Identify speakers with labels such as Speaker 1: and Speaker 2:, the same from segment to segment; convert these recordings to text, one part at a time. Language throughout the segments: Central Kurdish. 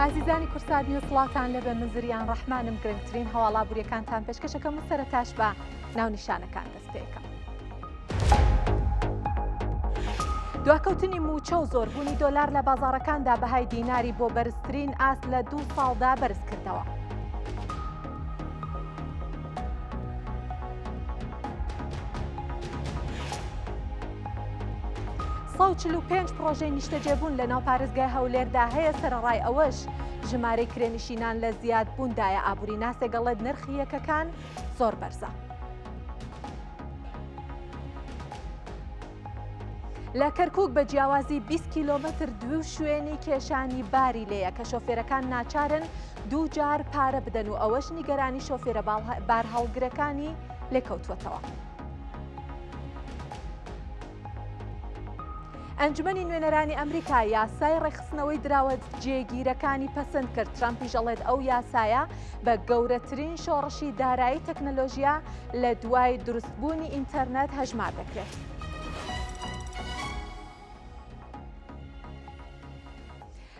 Speaker 1: ئازیزانی کورسات نیوز وڵاتان لەبێ من زریان ڕەحمانم گرنگترین هەواڵا بوریەکانتان پێشکەشەکەم و سەرەتاش بە ناونیشانەکان دەست پێکەم. دواکەوتنی موچە و زۆربوونی دۆلار لە بازاڕەکاندا بەهای دیناری بۆ بەرزترین ئاست لە 2 ساڵدا بەرز کردەوە. پێنج پرۆژەی نیشتەجێبوون لە ناو پارێزگای هەولێردا هەیە. سەرەڕای ئەوەش ژمارەی کرێنشینان لە زیادبووندایە. ئابووری ناسێک گەڵێت نرخی یەکەکان زۆر بەرزە. لە کەرکووک بە جیاوازی 20 کیلۆمەتر دوو شوێنی کێشانی باری لێیە کە شۆفێرەکان ناچارن دوو جار پارە بدەن و ئەوەش نیگەرانی شۆفێرە بار هەڵگرەکانی لێکەوتوەتەوە. ئەنجومەنی نوێنەرانی ئەمریکا یاسای ڕێکخستنەوەی دراوە جێگیرەکانی پەسەند کرد. ترامپی ژەڵێت ئەو یاسایە بە گەورەترین شۆڕشی دارایی تەکنەلۆژیا لە دوای دروستبوونی ئینتەرنێت هەژمار دەکرێت.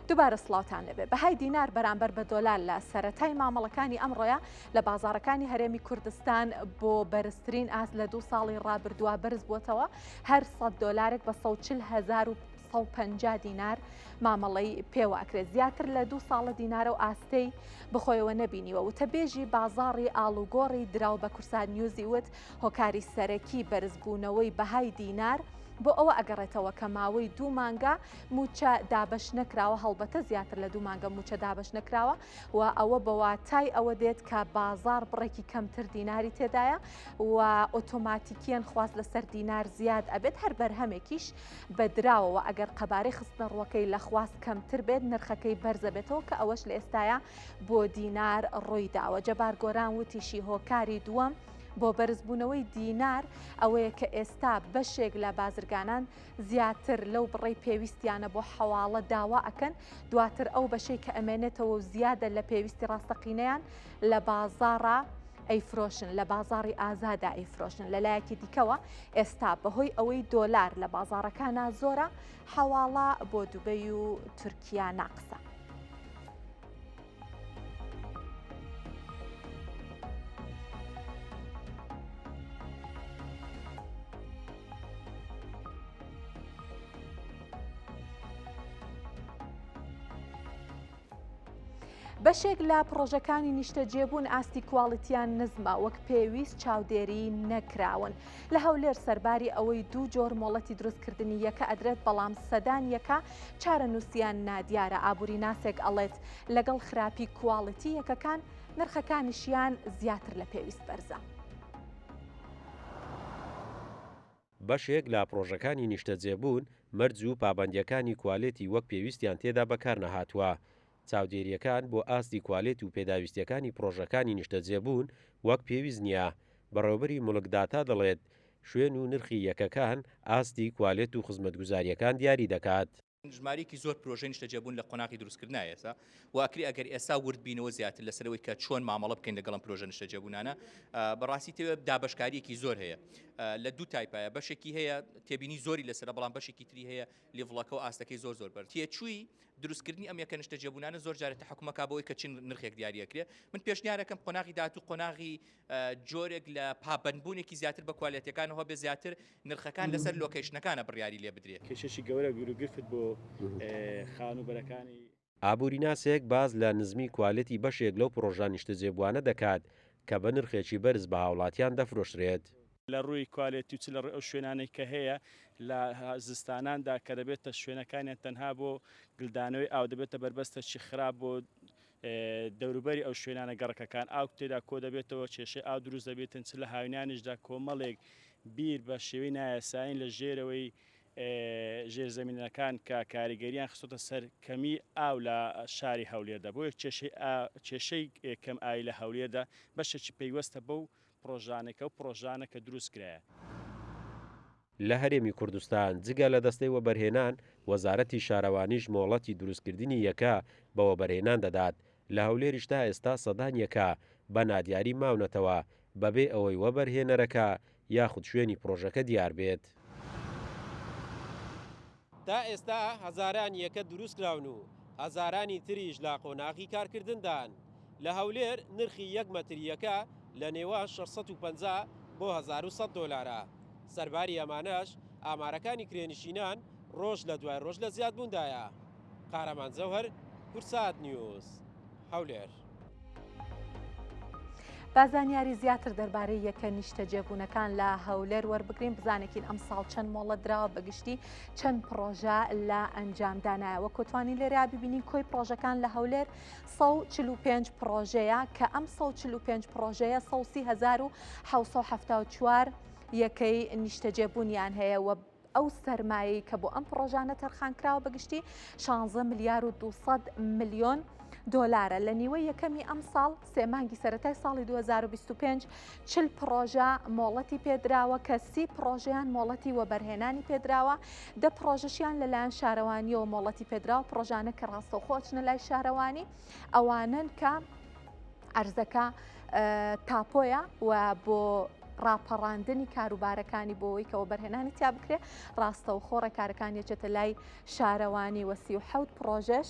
Speaker 1: دووبارە سڵاوتان لەبێ. بەهای دینار بەرامبەر بە دۆلار لە سەرەتای مامەڵەکانی ئەمڕۆیە لە بازاڕەکانی هەرێمی کوردستان بۆ بەرزترین ئاست لە 2 ساڵی ڕابردووە بەرز بووەتەوە. هەر 100 دۆلارێک بە 140,150 دینار مامەڵەی پێوەکرێت. زیاتر لە 2 ساڵە دینارە و ئاستەی بخۆیەوە نەبینیوە. وتەبێژی بازاڕی ئاڵوگۆڕی دراو بە کورسان نیوزی وت هۆکاری سەرەکی بەرزبوونەوەی بەهای دینار بۆ ئەوە ئەگەڕێتەوە کە ماوەی 2 مانگە موچە دابش نەکراوە. هەڵبەتە زیاتر لە 2 مانگە موچە دابش نەکراوە و ئەوە بە واتای ئەوە دێت کە بازار بڕێکی کەمتر دیناری تێدایە و ئۆتۆماتیکیان خواست لەسەر دینار زیاد ئەبێت. هەر بەرهەمێکیش بەدراوەوە ئەگەر قەبارەی خستنە ڕوەکەی لە خواست کەمتر بێت نرخەکەی بەرزە بێتەوە کە ئەوەش لە ئێستاە بۆ دینار ڕوویداوە. جەبار گۆران وتیشی هۆکاری دووەم بۆ بەرزبوونەوەی دینار ئەوەیە کە ئێستا بەشێک لە بازرگانان زیاتر لەو بڕێی پێویستیانە بۆ حەواڵە داوا ئەکەن. دواتر ئەو بەشەی کە ئەمێنێتەوە و زیادە لە پێویستی ڕاستەقینەیان لە بازاڕە ئەیفرۆشن، لە بازاڕی ئازادا ئەیفرۆشن. لەلایەکی دیکەوە ئێستا بەهۆی ئەوەی دۆلار لە بازاڕەکانە زۆرە حەواڵە بۆ دوبەی و تورکیا ناقسە. بەشێک لە پرۆژەکانی نیشتەجێبوون ئاستی کواڵیتیان نزمە وەک پێویست چاودێری نەکراون. لە هەولێر سەرباری ئەوەی 2 جۆر مۆڵەتی دروستکردنی یەکە ئەدرێت بەڵام سەدان یەکە چارە نووسیان نادیارە. ئابووری ناسێک ئەڵێت لەگەڵ خراپی کواڵیتی یەکەکان نرخەکانیشیان زیاتر لە پێویست بەرزە.
Speaker 2: بەشێک لە پرۆژەکانی نیشتەجێبوون مەرج و پابەندیەکانی کوالێتی وەک پێویستیان تێدا بەکار نەهاتووە. چاودێریەکان بۆ ئاستی کوالێت و پێداویستیەکانی پرۆژەکانی نیشتەجێبوون وەک پێویست نییە. بەڕێوەبەری مڵکداتا دەڵێت شوێن و نرخی یەکەکان ئاستی کوالێت و خزمەتگوزاریەکان دیاری دەکات.
Speaker 3: ژمارەیەکی زۆر پرۆژەی نیشتەجێبوون لە قۆناغی دروستکردنە ئێستا و ئەکری ئەگەر ئێستا وردبینەوە زیاتر لەسەرەوەی کە چۆن مامەڵە بکەین لەگەڵم پرۆژە نیشتەجێبوونانە. بەڕاستی تێوە دابشکاریەکی زۆر هەیە لە دوو تایپایە. بەشێکی هەیە تێبینی زۆری لەسەر بەڵام بەشێکی تری هەیە لیڤڵەکە و ئاستەکەی زۆر بەرز. تێچووی دروستکردنی ئەم یەکە نیشتەجێبوونانە زۆر جارێت حکومەکە بۆی کە چین نرخێک دیاریەکرێ. من پێشنیارەکەم قۆناغی داهاتوو قۆناغی جۆرێک لە پابەندبوونێکی زیاتر بە کوالیتیەکانەوە بێ زیاتر نرخەکان لەسەر لۆکیشنەکانە بڕیاری لێ بدرێت.
Speaker 4: کێشەشی گەورە گرفت بۆ خانوبەرەکانی.
Speaker 2: ئابووری ناسێک باز لە نزمی کوالێتی بەشێک لەو پرۆژە نیشتەجێبووانە دەکات کە بە نرخێکی بەرز بە هاوڵاتیان دەفرۆشرێت.
Speaker 4: لە ڕووی کوالیتی و چ لە ڕووی ئەو شوێنانەی کە هەیە لە زستاناندا کە دەبێتە شوێنەکانیان تەنها بۆ گلدانەوەی ئاو دەبێتە بربەستەی خراپ بۆ دەوروبەری ئەو شوێنانە گەڕەکەکان ئاو تێدا کۆ دەبێتەوە کێشەی ئاو دروست دەبێتن چ لە هاوینانیشدا کۆمەڵێک بیر بە شێوەی نایاساین لە ژێرەوەی ژێرزەمینەکان کە کاریگەریان خستۆتە سەر کەمی ئاو لە شاری هەولێردا. بۆ یەک کێشەی کەم ئاوی لە هەولێردا بەشێکی پەیوەستە بەو پرۆژانێکە و پرۆژانە کە دروست کرایە.
Speaker 2: لە هەرێمی کوردستان جگە لە دەستەی وەبەرهێنان وەزارەتی شارەوانیش مۆڵەتی دروستکردنی یەکە بە وەبەرهێنان دەدات. لە هەولێریشتا ئێستا سەدان یەکە بە نادیاری ماونەتەوە بەبێ ئەوەی وەبەرهێنەرەکە یاخود شوێنی پرۆژەکە دیار بێت.
Speaker 5: تا ئێستا هەزاران یەکە دروست کراون و
Speaker 2: هەزارانی تریش لە قۆناغی کارکردندان. لە هەولێر نرخی یەک مەتریەکە لە نێوان 650 بۆ 1100 دۆلارە. سەرباری ئەمانەش ئامارەکانی کرێنشینان ڕۆژ لە دوای ڕۆژ لە زیادبووندایە. قارەمان زەوهەر، کورسات نیوز، هەولێر.
Speaker 1: بازانیاری زیاتر دەربارەی یەکە نیشتە جێبوونەکان لە هەولێر وەربگرین بزانێکین ئەم ساڵ چەند مۆڵەت درراوە بەگشتی چەند پرۆژە لە ئەنجامدانایەوە. کۆتوانی لێرە ببینین کۆی پرۆژەکان لە هەولێر 145 پرۆژەیە کە ئەم 145 پرۆژەیە 130,774 یەکەی نیشتە جێبوونیان هەیە و ئەو سەرمایی کە بۆ ئەم پرۆژانە تەرخانکراوە بەگشتی 16 ملیار و 200 ملیۆن دۆلارە. لە نیوەی یەکەمی ئەم ساڵ سێمانگی سەرەتای ساڵی 2025 40 پرۆژە مۆڵەتی پێدراوە کە 30 پرۆژیان مۆڵەتی وەبەرهێنانی پێدراوە، 10 پرۆژەشیان لەلایەن شارەوانیەوە مۆڵەتی پێدراوە. پرۆژانە کە ڕاستەوخۆچنە لای شارەوانی ئەوانن کە ئەرزەکە تاپۆیە و بۆ ڕاپەڕاندنی کاروبارەکانی بۆەوەی کە وەبەرهێنانی تیا بکرێت ڕاستەوخۆ ڕێکارەکان یەکێتە لای شارەوانی و 37 پرۆژەش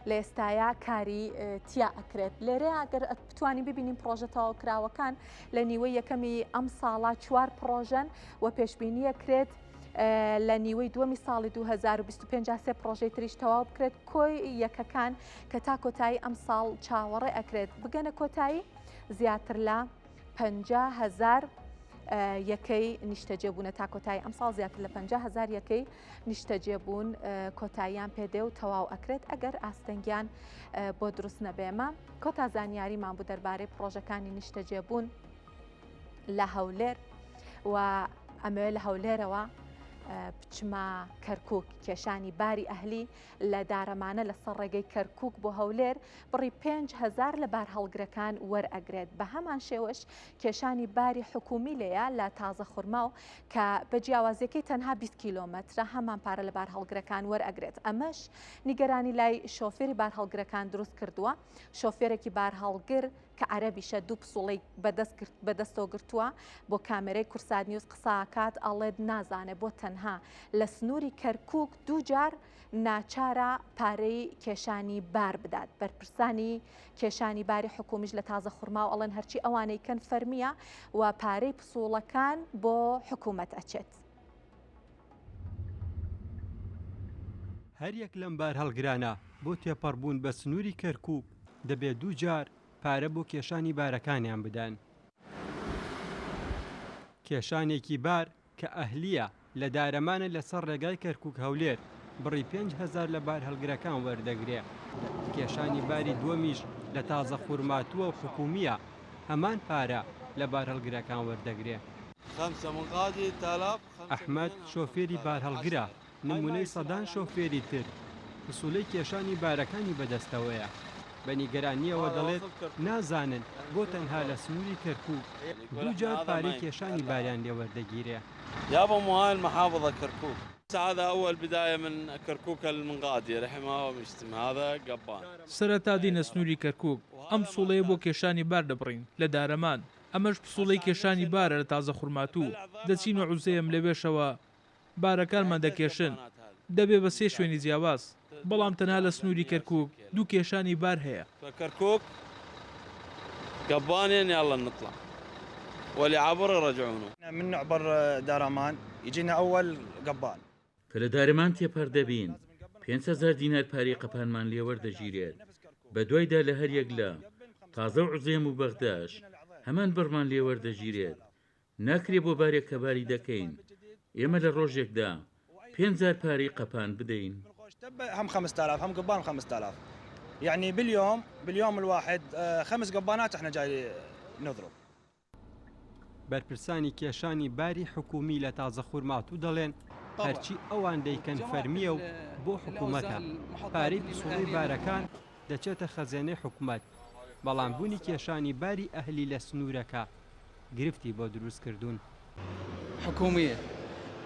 Speaker 1: لە ئێستایا کاری تیا ئەکرێت. لێرە ئەگەر بتوانین ببینین پرۆژە تەواوکراوەکان لە نیوەی یەکەمی ئەم ساڵا 4 پرۆژەن و پێشبینیە کرێت لە نیوەی دووەمی ساڵی 2025 سێ پرۆژەی تریش تەواو بکرێت. کۆی یەکەکان کە تا کۆتایی ئەم ساڵ چاوەڕێ ئەکرێت بگەنە کۆتایی زیاتر لە 50,000 یەکەی نیشتە جێبوونە تا کۆتایی ئەم ساڵ زیاتر لە 50,000 یەکەی نیشتە جێبوون کۆتاییان پێدێ و تەواو ئەکرێت ئەگەر ئاستەنگیان بۆ دروست نەبێمە. کۆتا زانیاریمان بوو دەربارەی پرۆژەکانی نیشتە جێبوون لە هەولێر و ئەمەوێت لە هەولێرەوە بچمە کەرکووک. کێشانی باری ئەهلی لە دارەمانە لەسەر ڕێگەی کەرکووک بۆ هەولێر بڕی 5,000 لە بار هەڵگرەکان وەرئەگرێت. بە هەمان شێوەش کێشانی باری حکومی لەیە لە تازە خورماو کە بە جیاوازیەکەی تەنها 20 کیلۆمەترە هەمان پارە لە بار هەڵگرەکان وەرئەگرێت. ئەمەش نیگەرانی لای شۆفێری بار هەڵگرەکان دروست کردووە. شۆفێرێکی بار هەڵگر کە عەرەبیشە دوو پسوڵەی بەدەستەوە گرتووە بۆ کامێرەی کورسات نیوز قساکات ئەڵێت نازانێ بۆ تەنها لە سنووری کەرکووک دوو جار ناچارە پارەی کێشانی بار بدات. بەرپرسانی کێشانی باری حکومیش لە تازە خورما و ئەڵێن هەرچی ئەوانەی کەن فەرمیە و پارەی پسوڵەکان بۆ حکوومەت ئەچێت.
Speaker 5: هەر یەک لەم بار هەڵگرانە بۆ تێپەڕبوون بە سنووری کەرکووک دەبێت دوو جار پارە بۆ کێشانی بارەکانیان بدەن. کێشانێکی بار کە ئەهلیە لە دارەمانە لەسەر ڕێگای کەرکووک هەولێر بڕی 5,000 لە بار هەڵگرەکان وەردەگرێ. کێشانی باری دووەمیش لە تازە خورماتووە و حکومیە هەمان پارە لە بار هەڵگرەکان وەردەگرێ. ئەحمەد شۆفێری بار هەڵگرە نمونەی سەدان شۆفێری تر پسوولەی کێشانی بارەکانی بەدەستەوەیە. بە نیگەرانیەوە دەڵێت نازانن بۆ تەنها لە سنووری کەرکووک دوو جار پارەی کێشانی باریان لێوەردەگیرێ.
Speaker 6: يابا مهاي المحافظة كركوك. هذا أول بداية من كركوك المنقادي رحمه ومشتم هذا قبان.
Speaker 7: سرەتا دینە سنووری کەرکووک ئەم پسوڵەیە بۆ کێشانی بار دەبڕین لە دارەمان. ئەمەش پسوڵەی کێشانی بارە لە تازە خورماتوو دەچین و عوزەیەم لەبێشەوە بارەکانمان دەکێشن دەبێ بە سێ شوێنی جیاواز. بەڵام تەنها لە سنووری کەرکووک دوو کێشانی بار هەیە.
Speaker 6: كركوك قبانين يلا نطلع واللي عبر يرجعونه.
Speaker 8: من نعبر دارمان يجينا أول قبان.
Speaker 9: کە لە دارەمان تێپەر دەبین 5,000 دینار پارەی قەپانمان لێوەردەگیرێت. بە دوایدا لە هەر یەک لە تازە و عوزێم و بەغداش هەمان بڕمان لێوەردەگیرێت. ناکرێ بۆ بارێک کە باری دەکەین ئێمە لە ڕۆژێکدا 5,000 پارەی قەپان بدەین.
Speaker 8: هم 5,000 هم قبان 5,000 يعني باليوم الواحد 5 قبانات احنا جاي نضرب.
Speaker 5: بەرپرسانی کێشانی باری حکومی لە تازە خورماتوو دەڵێن هەرچی ئەوان دەیکەن فەرمیە و بۆ حکوومەتە پارەی پسوڵەی بارەکان دەچێتە خەزێنەی حکوومەت. بەڵامبوونی کێشانی باری ئەهلی لە سنوورەکە گرفتی بۆ دروستکردوون.
Speaker 10: حکومیە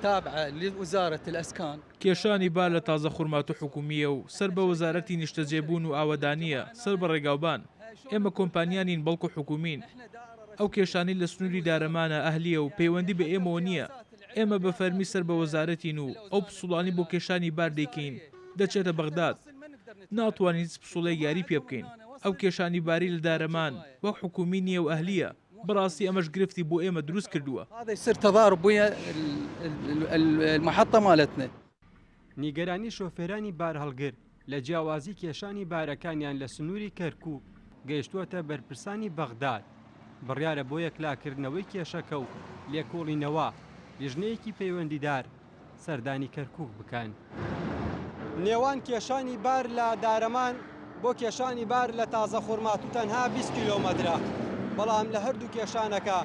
Speaker 10: تابعة لوزارة الأسكان.
Speaker 7: کێشانی بار لە تازە خورماتوو حکومیە و سەر بە وەزارەتی نیشتە جێبوون و ئاوەدانیە سەر بە ڕێگاوبان. ئێمە کۆمپانیانین بەڵکو حکومین. ئەو کێشانی لە سنووری دارەمانە ئەهلیە و پەیوەندی بە ئێمەوە نییە. ئێمە بە فەرمی سەر بە وەزارەتین و ئەو پسوڵانی بۆ کێشانی بار دەیکەین دەچێتە بەغداد. ناتوانین پسوڵەی یاری پێ بکەین ئەو کێشانی باری لە دارەمان وەک حکومی نییە و ئەهلیە بەڕاستی ئەمەش گرفتی بۆ ئێمە دروست کردووە
Speaker 10: هذا يصير تضارب ويا المحطة مالتنا.
Speaker 5: نیگەرانی شۆفێرانی بار هەڵگر لە جیاوازی کێشانی بارەکانیان لە سنووری کەرکووک گەیشتووەتە بەرپرسانی بەغداد بڕیارە بۆ یەکلاکردنەوەی کێشەکە و لێکۆڵینەوە لیژنەیەکی پەیوەندیدار سەردانی کەرکووک بکەن. نێوان کێشانی بار لە دارەمان بۆ کێشانی بار لە تازە خورمات و تەنها 20 کیلۆمەترە، بەڵام لە هەردوو کێشانەکە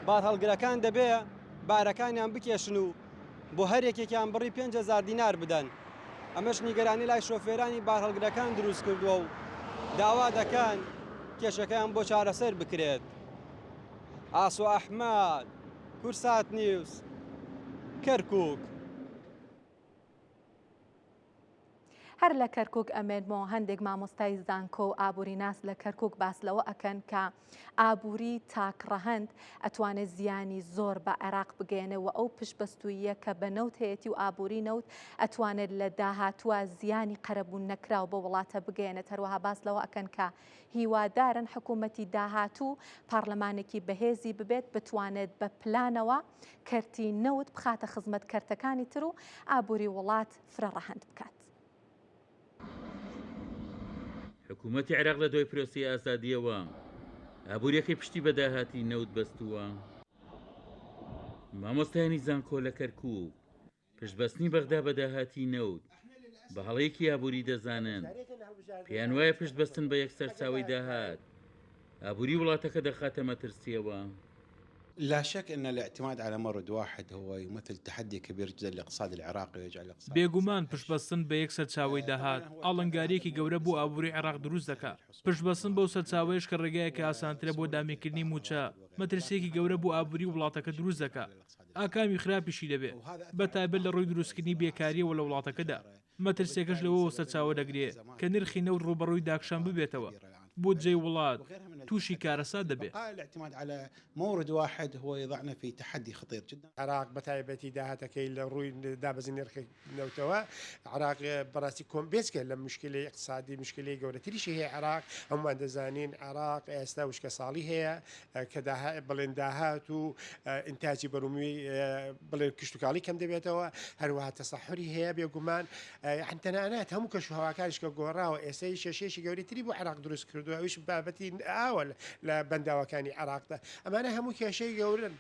Speaker 5: بار هەڵگرەکان دەبێ بارەکانیان بکێشن و بۆ هەر یەکێکیان بڕی 5,000 دینار بدەن. ئەمەش نیگەرانی لای شۆفێرانی بار هەڵگرەکان دروست کردووە و داوا دەکەن کێشەکەیان بۆ چارەسەر بکرێت. ئاسۆ ئەحمەد، کورسات نیوز، کەرکووک.
Speaker 1: هەر لە کەرکووک ئەمێنمەوە هەندێک مامۆستای زانکۆ و ئابووری ناس لە کەرکووک باس لەوە ئەکەن کە ئابووری تاکڕەهەند ئەتوانێت زیانی زۆر بە عێراق بگەێنەوە ئەو پشتبەستوویە کە بە نەوت هەیەی و ئابووری نەوت ئەتوانێت لە داهاتووە زیانی قەرەبوون نەکراو بۆ وڵاتە بگەێنێت. هەروەها باس لەوە ئەکەن کە هیوادارن حکوومەتی داهاتوو پارلەمانێکی بەهێزی ببێت بتوانێت بە پلانەوە کەرتی نەوت بخاتە خزمەت کەرتەکانی تر و ئابووری وڵات فرەڕەهەند بکات.
Speaker 9: حکوومەتی عێراق لە دوای پرۆسی ئازادیەوە ئابوووریەکەی پشتی بەداهاتی نەوت بەستووە. مامۆستایانی زانکۆ لە کەرکووک پشتبەستنی بەغدا بەداهاتی نەوت بە هەڵەیەکی ئابووری دەزانن. پێیان وایە پشتبەستن بە یەکسەر چاوەی داهات ئابووری وڵاتەکە دەخاتە مەترسیەوە.
Speaker 11: لا شك أن الاعتماد على مورد واحد هو يمثل تحدي كبير جدا للاقتصاد العراقي ويجعل الاقتصاد
Speaker 7: بێگومان پشتبەستن بە یەک سەرچاوەی داهات ئاڵنگاریەکی گەورە بۆ ئابووری عێراق دروست دەکات. پشتبەستن بەو سەرچاوەیەش کە ڕێگایەکە ئاسانترە بۆ دامێکردنی موچە مەترسیەکی گەورە بۆ ئابووری وڵاتەکە دروست دەکات. ئاکامی خراپیشی دەبێت بە تایبەت لە ڕووی دروستکردنی بێکاریەوە لە وڵاتەکەدا. مەترسێکەش لەوەوە سەرچاوە دەگرێت کە نرخی نەوت ڕوبەڕووی داکشان ببێتەوە بۆ جێی وڵات تووشی کارەسا دەبێت.
Speaker 11: الاعتماد على مورد واحد هو يضعنا في تحدي خطير جدا.
Speaker 12: عراق بەتایبەتی داهاتەکەی لە ڕووی دابەزی نرخی نەوتەوە عراق بەڕاستی کۆمبێسکە لە مشکلی اقتصادی مشکلی گەورەتریشی هەیە. عراق هەمومان دەزانین عراق ئێستا وشکە ساڵی هەیە کە بڵێن داهات و ئینتاجی بەرومی بڵێن کشتتوکاڵی کەم دەبێتەوە. هەروەها تەسەحوری هەیە بێگومان تەنانەت هەموو کەشوهەواکانیش کە گۆڕاوە ئێستای شێشێکی گەورەتری بۆ عراق دروست کردووە. ئەوش بابەتی ئاوە لە بەنداوەکانی عراقدا. ئەمانە هەموو کێشەی گەورن.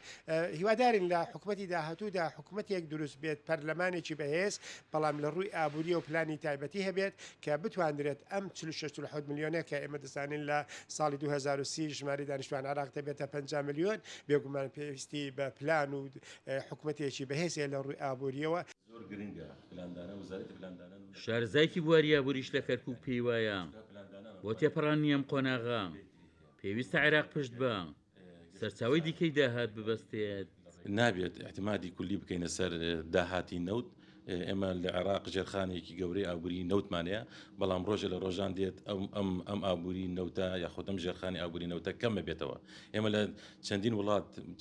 Speaker 12: هیوادارین لە حکوومەتی داهاتوودا حکوومەتێک دروست بێت پەرلەمانێکی بەهێز بەڵام لە ڕووی ئابووری و پلانی تایبەتی هەبێت کە بتوانرێت ئەم 46 میلیۆنە کە ئێمە دەزانین لە ساڵی 2030 ژماری دانیشتوان عراق دەبێتە 50 میلیۆن. بێگومان پێویستی بە پلان و حکوومەتێکی بەهێزیە لە ڕووی ئابووریەوە.
Speaker 9: شارزایکی بواری ئابووریش لە کەرکووک پێی وایە بۆ تێپەڕان نیەم قۆناغا پێویستە عێراق پشت بە سەرچاوی دیکەی داهات ببەستێت.
Speaker 13: نابێت احتیمادی کولی بکەینە سەر داهاتی نەوت. ئێمە لە عێراق ژێرخانێکی گەورەی ئابووری نەوتمانەیە بەڵام ڕۆژە لە ڕۆژان دێت ئەم ئابووری نەوتە یاخودم ژێرخانی ئابووری نەوتە کەمە بێتەوە. ئێمە لە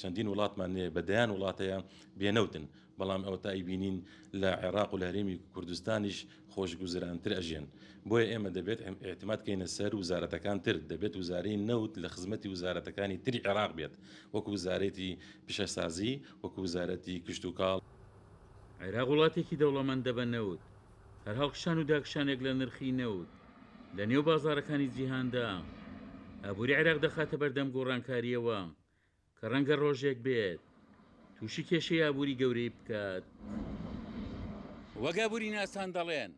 Speaker 13: چەندین وڵاتمان بەدەیان وڵاتەیە بێنەوتن بەڵام ئەوە تا ئیبینین لە عێراق و لە هەرێمی کوردستانیش خۆشگوزرانتر ئەژێن. بۆیە ئێمە دەبێت احتیماد کەینە سەر وزارەتەکان تر. دەبێت وزارەی نەوت لە خزمەتی وزارەتەکانی تری عێراق بێت وەکو وزارەتی پیشەسازی وەکو وزارەتی کشتتوکاڵ.
Speaker 9: عێراق وڵاتێکی دەوڵەمەندە بە نەوت هەر هەڵکشان و داکشانێک لە نرخی نەوت لە نێو بازارەکانی جیهاندا. ئابووری عێراق دەخاتە بەردەم گۆڕانکاریەوە کە ڕەنگە ڕۆژێک بێت تووشی کێشەی ئابووری گەورەی بکات.
Speaker 14: وەک ئابووری ناسان دەڵێن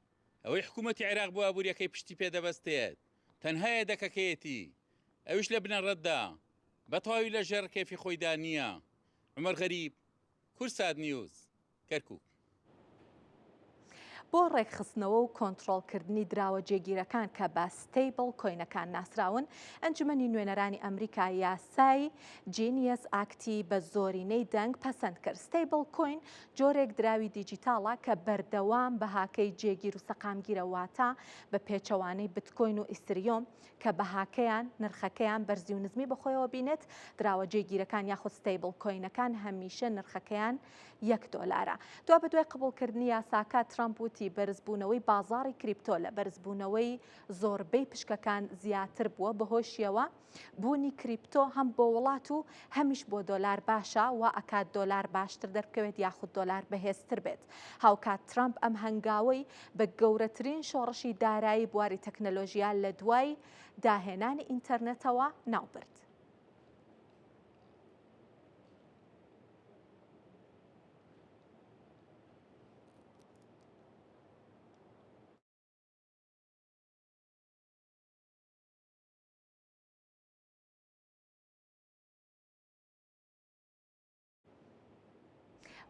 Speaker 14: ئەوەی حکوومەتی عێراق بۆ ئابووریەکەی پشتی پێدەبەستێت تەنهایە دەکەکەیەتی ئەوش لە بنەڕەتدا بە تەواوی لە ژێر کێفی خۆیدا نییە. عومەر غەریب، کورسات نیوز، کەرکووک.
Speaker 1: بۆ ڕێکخستنەوە و کۆنتڕۆڵکردنی دراوە جێگیرەکان کە بە ستیبل کۆینەکان ناسراون ئەنجومەنی نوێنەرانی ئەمریکا یاسای جینیەس ئاکتی بە زۆرینەی دەنگ پەسەند کرد. ستیبل کۆین جۆرێک دراوی دیجیتاڵە کە بەردەوام بەهاکەی جێگیر و سەقامگیرە واتە بە پێچەوانەی بتکۆین و ئیستریۆم کە بەهاکەیان نرخەکەیان بەرزی و نزمی بەخۆیەوە بینێت. دراوە جێگیرەکان یاخود ستیبل کۆینەکان هەمیشە نرخەکەیان $1. دوا بە دوای قبولکردنی یاساکە ترامپ وتی بابەتی بەرزبوونەوەی بازاڕی کریپتۆ لە بەرزبوونەوەی زۆربەی پشکەکان زیاتر بووە بەهۆشیەوە بوونی کریپتۆ هەم بۆ وڵات و هەمیش بۆ دۆلار باشە و ئەکات دۆلار باشتر دەربکەوێت یاخود دۆلار بەهێزتر بێت. هاوکات ترامپ ئەم هەنگاوەی بە گەورەترین شۆڕشی دارایی بواری تەکنەلۆژیا لە دوای داهێنانی ئینتەرنێتەوە ناوبرد.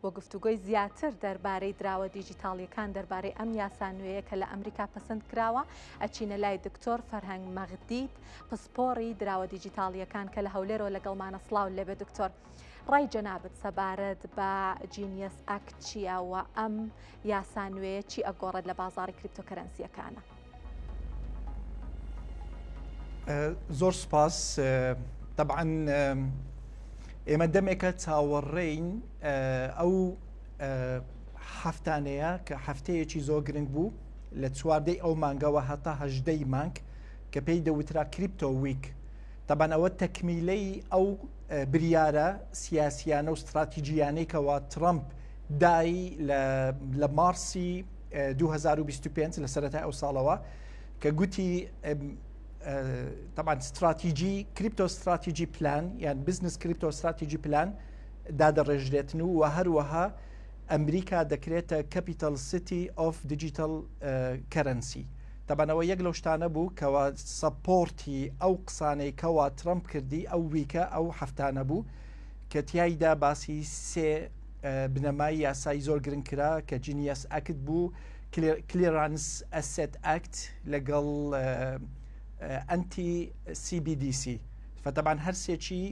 Speaker 1: بۆ گفتوگۆی زیاتر دەربارەی دراوە دیجیتاڵیەکان دەربارەی ئەم یاسانوەیە کە لە ئەمریکا پەسەند کراوە ئەچینە لای دکتۆر فەرهەنگ مەغدید پسپۆڕی دراوە دیجیتاڵیەکان کە لە هەولێرەوە لەگەڵمانە سڵاو لێبێ دکتۆر. ڕای جەنابەت سەبارەت بە جینیەس ئەکت چییە و ئەم یاسانوەیە چی ئەگۆڕێت لە بازاڕی کریپتۆکەرەنسیەکانە؟
Speaker 15: زۆر سپاس. طبعاً ئێمە دەمێکە چاوەڕێین ئەو هەفتانەیە کە هەفتەیەکی زۆر گرنگ بوو لە چواردەی ئەو مانگەوە هەتا هەژدەی مانگ کە پێی دەوترا کریپتۆ ویک. طبعاً ئەوە تەکمیلەی ئەو بریارە سیاسیانە و استراتیجیانەی کەوا ترامپ دای لە مارسی 2025 لە سەرەتای ئەو ساڵەوە کە گوتی طبعا استراتیجی کریپتۆ استراتیجی پلان یان بزنس کریپتۆ استراتیجی پلان دادەڕێژرێتن و هەروەها ئەمریکا دەکرێتە کەپیتال سیتی ئۆف دیجیتال کەرەنسی. طبعاەوە یەک لەو شتانە بوو کەوا سەپۆرتی ئەو قسانەی کەوا ترامپ کردی ئەو ویکە ئەو هەفتانە بوو کە تیایدا باسی سێ بنەمای یاسایی زۆر گرنگ کرا کە جینیەس ئەکت بوو، کلیرانس ئەسێت ئەکت لەگەڵ ئەنتی CBDC. فطبعاً هەرسێکی